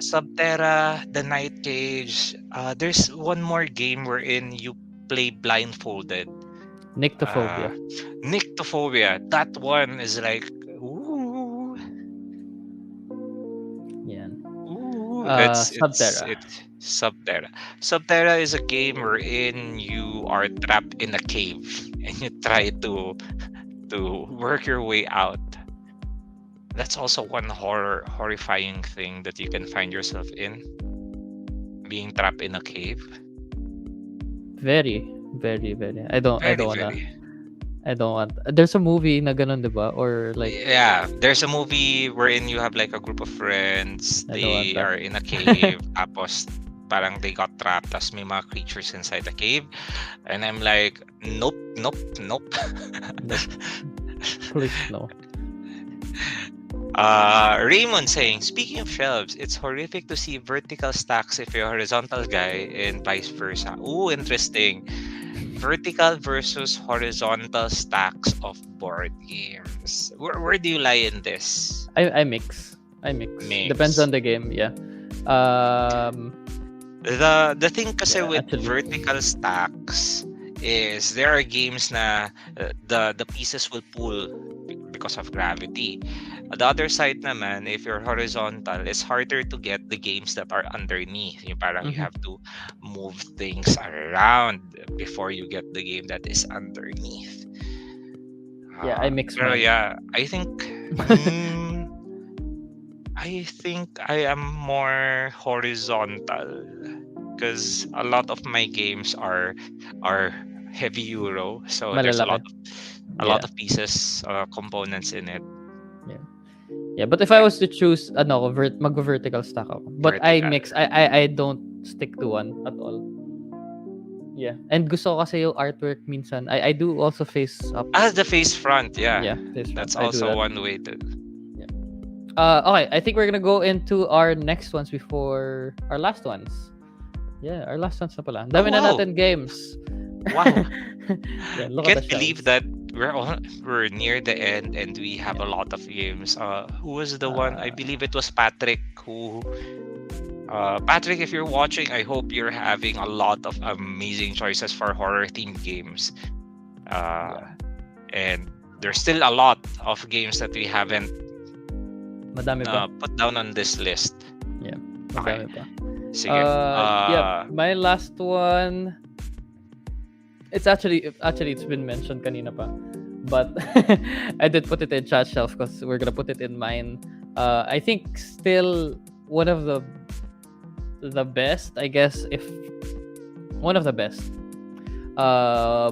Subterra, the Night Cage. There's one more game wherein you play blindfolded. Nyctophobia. Nyctophobia. That one is like, ooh. Yeah. Ooh. Subterra. Subterra. Subterra is a game wherein you are trapped in a cave and you try to work your way out. That's also one horrifying thing that you can find yourself in. Being trapped in a cave. Very, very, very. I don't want. There's a movie na ganun, diba? Or like. Yeah, there's a movie wherein you have like a group of friends. They are in a cave. Tapos parang they got trapped. Tapos may mga creatures inside the cave. And I'm like, nope. Please no. Raymond saying, speaking of shelves, it's horrific to see vertical stacks if you're a horizontal guy and vice versa. Ooh, interesting. Vertical versus horizontal stacks of board games. Where do you lie in this? I mix. Depends on the game, yeah. The thing kasi with vertical stacks is there are games na the pieces will pull because of gravity. The other side naman, if you're horizontal, it's harder to get the games that are underneath. Yung parang you have to move things around before you get the game that is underneath. Yeah, I mix pero mine. Yeah, I think I am more horizontal because a lot of my games are heavy Euro, so there's a lot of pieces, components in it. Yeah. Yeah, but if I Yeah, was to choose, mag-vertical stack ako. But I vertical. mix. I don't stick to one at all. Yeah. And gusto ko kasi yung artwork minsan. I do also face up. The face front, yeah. Yeah, face front. That's I do also that. one way to. Yeah. Okay, I think we're gonna go into our next ones before our last ones. Yeah, our last ones na pala. Oh Dami na wow, natin games. wow! Yeah, I look at the can't believe shelves. that we're near the end and we have a Yeah. lot of games. Who was the one? I Uh, believe it was Patrick who. Patrick, if you're watching, I hope you're having a lot of amazing choices for horror themed games. Uh, yeah. and there's still a lot of games that we haven't Madami pa. put down on this list. Yeah. Okay, Madami pa. sige. Yeah, my last one. It's actually it's been mentioned kanina pa. But I did put it in chat shelf because we're gonna put it in mine. I think still one of the best, I guess, if one of the best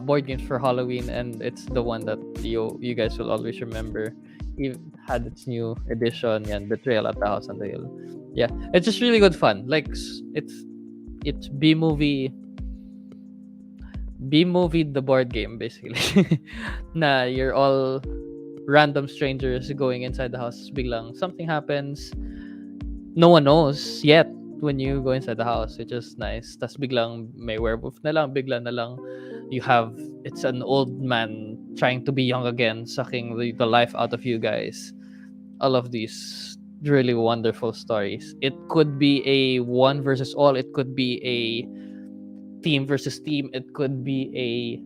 board games for Halloween, and it's the one that you guys will always remember. It had its new edition, and Betrayal at the House on the Hill. Yeah, it's just really good fun. Like it's B movie the board game basically. Na you're all random strangers going inside the house. Biglang something happens. No one knows yet when you go inside the house. It's just nice. Tas biglang may werewolf na lang. Bigla na lang it's an old man trying to be young again, sucking the life out of you guys. All of these really wonderful stories. It could be a one versus all. It could be a team versus team. It could be a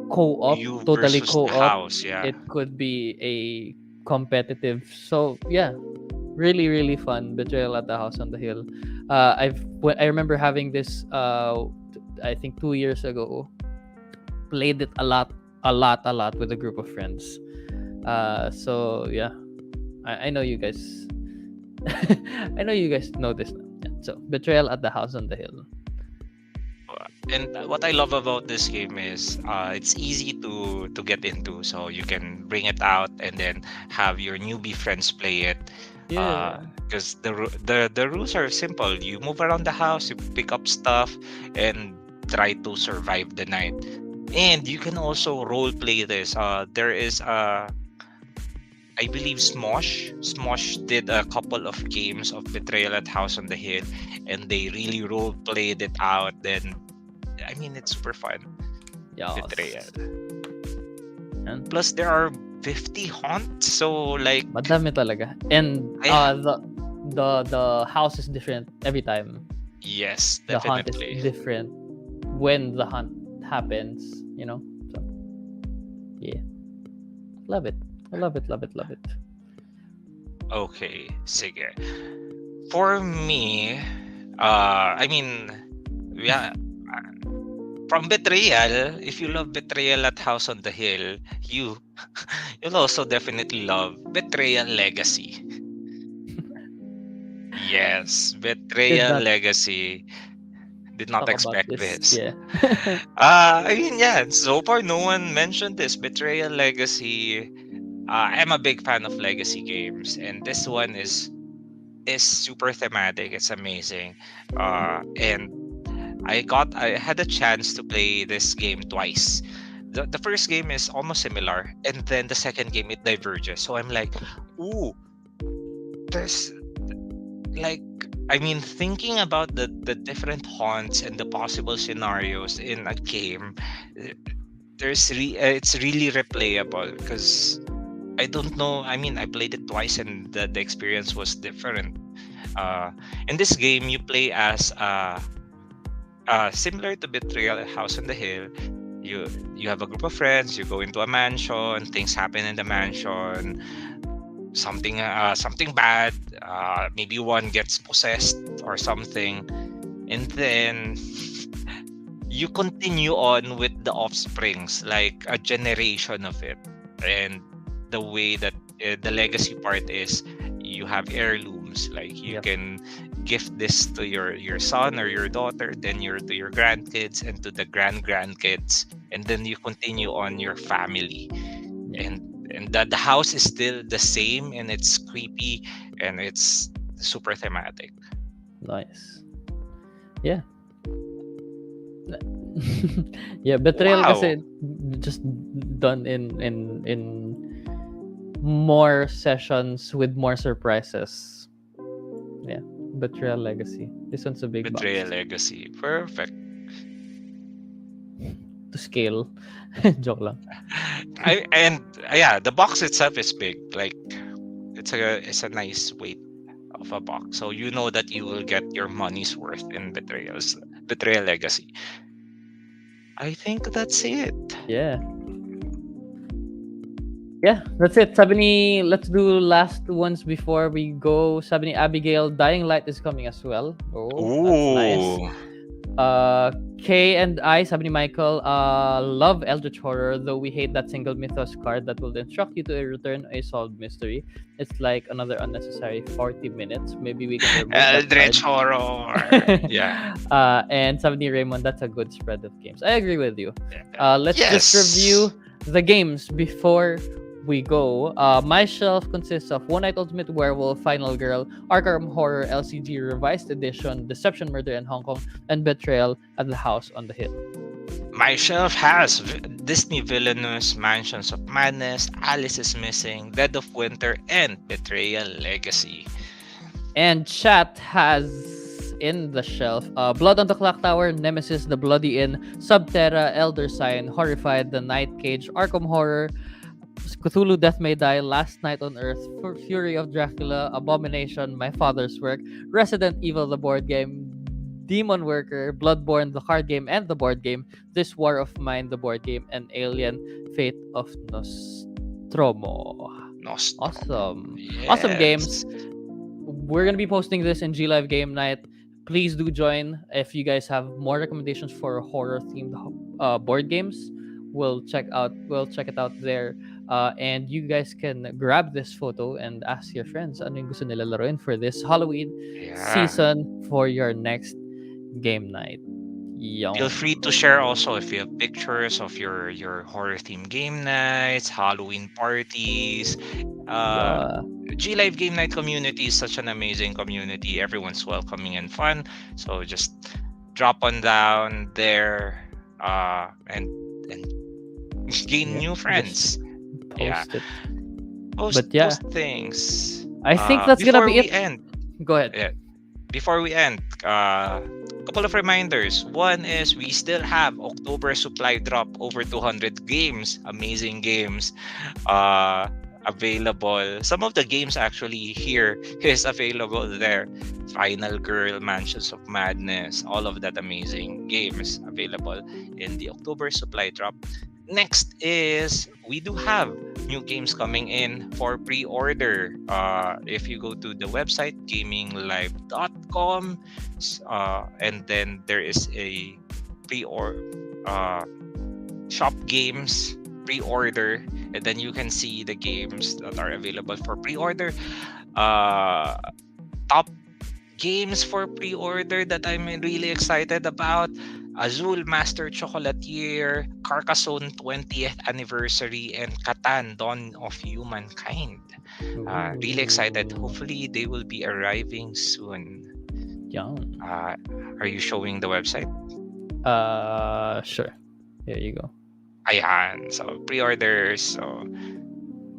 co-op, You totally versus the co-op. house, yeah. It could be a competitive. So yeah, really really fun. Betrayal at the House on the Hill. I remember having this. I think 2 years ago. Played it a lot with a group of friends. So yeah, I know you guys. I know you guys know this now. Yeah. So Betrayal at the House on the Hill. And what I love about this game is it's easy to get into, so you can bring it out and then have your newbie friends play it. Yeah. Because the rules are simple. You move around the house, you pick up stuff, and try to survive the night. And you can also role play this. There is I believe Smosh did a couple of games of Betrayal at House on the Hill, and they really role played it out. Then, I mean, it's super fun. Yes. Betrayal. And Plus, there are 50 haunts, so like madami talaga. And Yeah. the house is different every time. yes, The hunt is definitely. different when the hunt happens, So yeah. Love it. I love it, love it, love it. Okay, sige. For me, I mean, yeah, from Betrayal, if you love Betrayal at House on the Hill, you'll also definitely love Betrayal Legacy. Yes, Did Betrayal not Legacy. Did not talk about expect this. this. Yeah. I mean, yeah, so far no one mentioned this. Betrayal Legacy. I'm a big fan of Legacy games, and this one is super thematic. It's amazing. And I had a chance to play this game twice. The first game is almost similar, and then the second game it diverges. So I'm like, ooh, there's like, I mean, thinking about the different haunts and the possible scenarios in a game, it's really replayable because I don't know. I mean, I played it twice and the experience was different. In this game, you play as similar to Betrayal at House on the Hill. You have a group of friends. You go into a mansion. Things happen in the mansion. Something bad. Maybe one gets possessed or something, and then you continue on with the offsprings, like a generation of it. And the way that the legacy part is, you have heirlooms, like you Yep. can gift this to your son or your daughter, then to your grandkids and to the grandkids, and then you continue on your family. Yeah. And and the house is still the same, and it's creepy, and it's super thematic. Nice. Yeah. Yeah, betrayal Wow. kasi just done in more sessions with more surprises. Yeah. Betrayal Legacy. This one's a big Betrayal box Legacy. Perfect. to scale. Joke lang. Yeah, the box itself is big. Like it's a nice weight of a box. So you know that you will get your money's worth in Betrayal Legacy. I think that's it. Yeah. Yeah, that's it. Sabi ni, let's do last ones before we go. Sabi ni Abigail, Dying Light is coming as well. Oh, that's nice. Ooh. Kay and I, sabi ni Michael, love Eldritch Horror, though we hate that single mythos card that will instruct you to return a solved mystery. It's like another unnecessary 40 minutes. Maybe we can remove that card. Eldritch Horror. Yeah. And sabi ni Raymond, that's a good spread of games. I agree with you. Let's just Yes. review the games before we go. My shelf consists of One Night Ultimate Werewolf, Final Girl, Arkham Horror LCG Revised Edition, Deception Murder in Hong Kong, and Betrayal at the House on the Hill. My shelf has Disney Villainous, Mansions of Madness, Alice is Missing, Dead of Winter, and Betrayal Legacy. And chat has in the shelf Blood on the Clock Tower, Nemesis, The Bloody Inn, Subterra, Elder Sign, Horrified, The Night Cage, Arkham Horror, Cthulhu Death May Die, Last Night on Earth, Fury of Dracula, Abomination, My Father's Work, Resident Evil the board game, Demon Worker, Bloodborne the card game and the board game, This War of Mine the board game, and Alien Fate of Nostromo. Awesome. Awesome games. We're going to be posting this in G Live Game Night. Please do join if you guys have more recommendations for horror themed board games. We'll check it out there. And you guys can grab this photo and ask your friends ano yung gusto nila laruin for this Halloween season for your next game night. Feel free to share also if you have pictures of your horror themed game nights, Halloween parties. G Live Game Night community is such an amazing community. Everyone's welcoming and fun. So just drop on down there and gain new friends. Post it. Post things. I think that's gonna be it. End. Go ahead. Yeah. Before we end, couple of reminders. One is we still have October supply drop, over 200 games, amazing games available. Some of the games actually here is available there. Final Girl, Mansions of Madness, all of that amazing games available in the October supply drop. Next is we do have new games coming in for pre-order. If you go to the website gaminglive.com, and then there is a shop games pre-order, and then you can see the games that are available for pre-order. Top games for pre-order that I'm really excited about: Azul Master Chocolatier, Carcassonne 20th Anniversary, and Catan Dawn of Humankind. Really excited. Hopefully they will be arriving soon. Yum. Are you showing the website? Sure. There you go. Ayan. So pre-orders.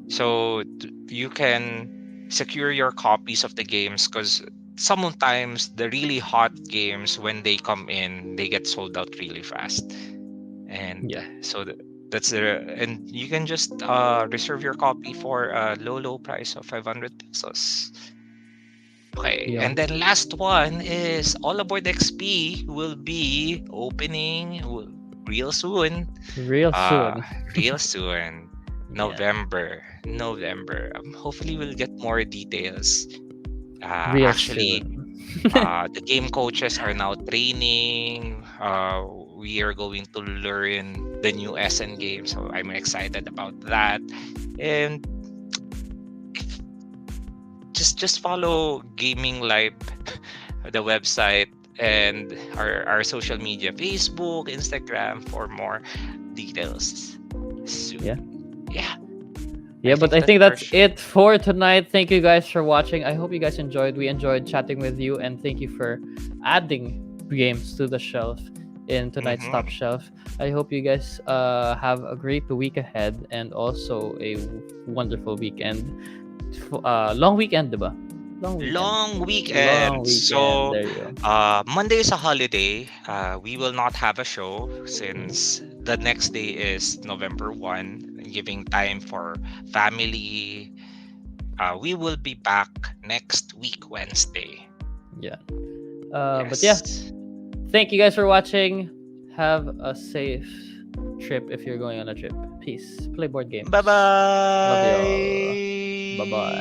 So you can secure your copies of the games, because sometimes the really hot games, when they come in, they get sold out really fast. And so that's and you can just reserve your copy for a low price of 500 pesos. Okay. And then last one is All Aboard XP will be opening real soon. November. Hopefully we'll get more details. The game coaches are now training. We are going to learn the new SN game, so I'm excited about that. And just follow Gaming Live, the website, and our social media, Facebook, Instagram, for more details soon. I But think I that's think for that's sure. it for tonight. Thank you guys for watching. I hope you guys enjoyed. We enjoyed chatting with you, and thank you for adding games to the shelf in tonight's top Mm-hmm. shelf. I hope you guys have a great week ahead and also a wonderful weekend. Long weekend, diba? Long weekend. Long Long weekend. weekend. So, There you go. Monday is a holiday. We will not have a show since the next day is November 1, giving time for family. We will be back next week, Wednesday. Yeah. But yeah, Yes. thank you guys for watching. Have a safe trip if you're going on a trip. Peace. Play board games. Bye Love you all. Bye bye. bye.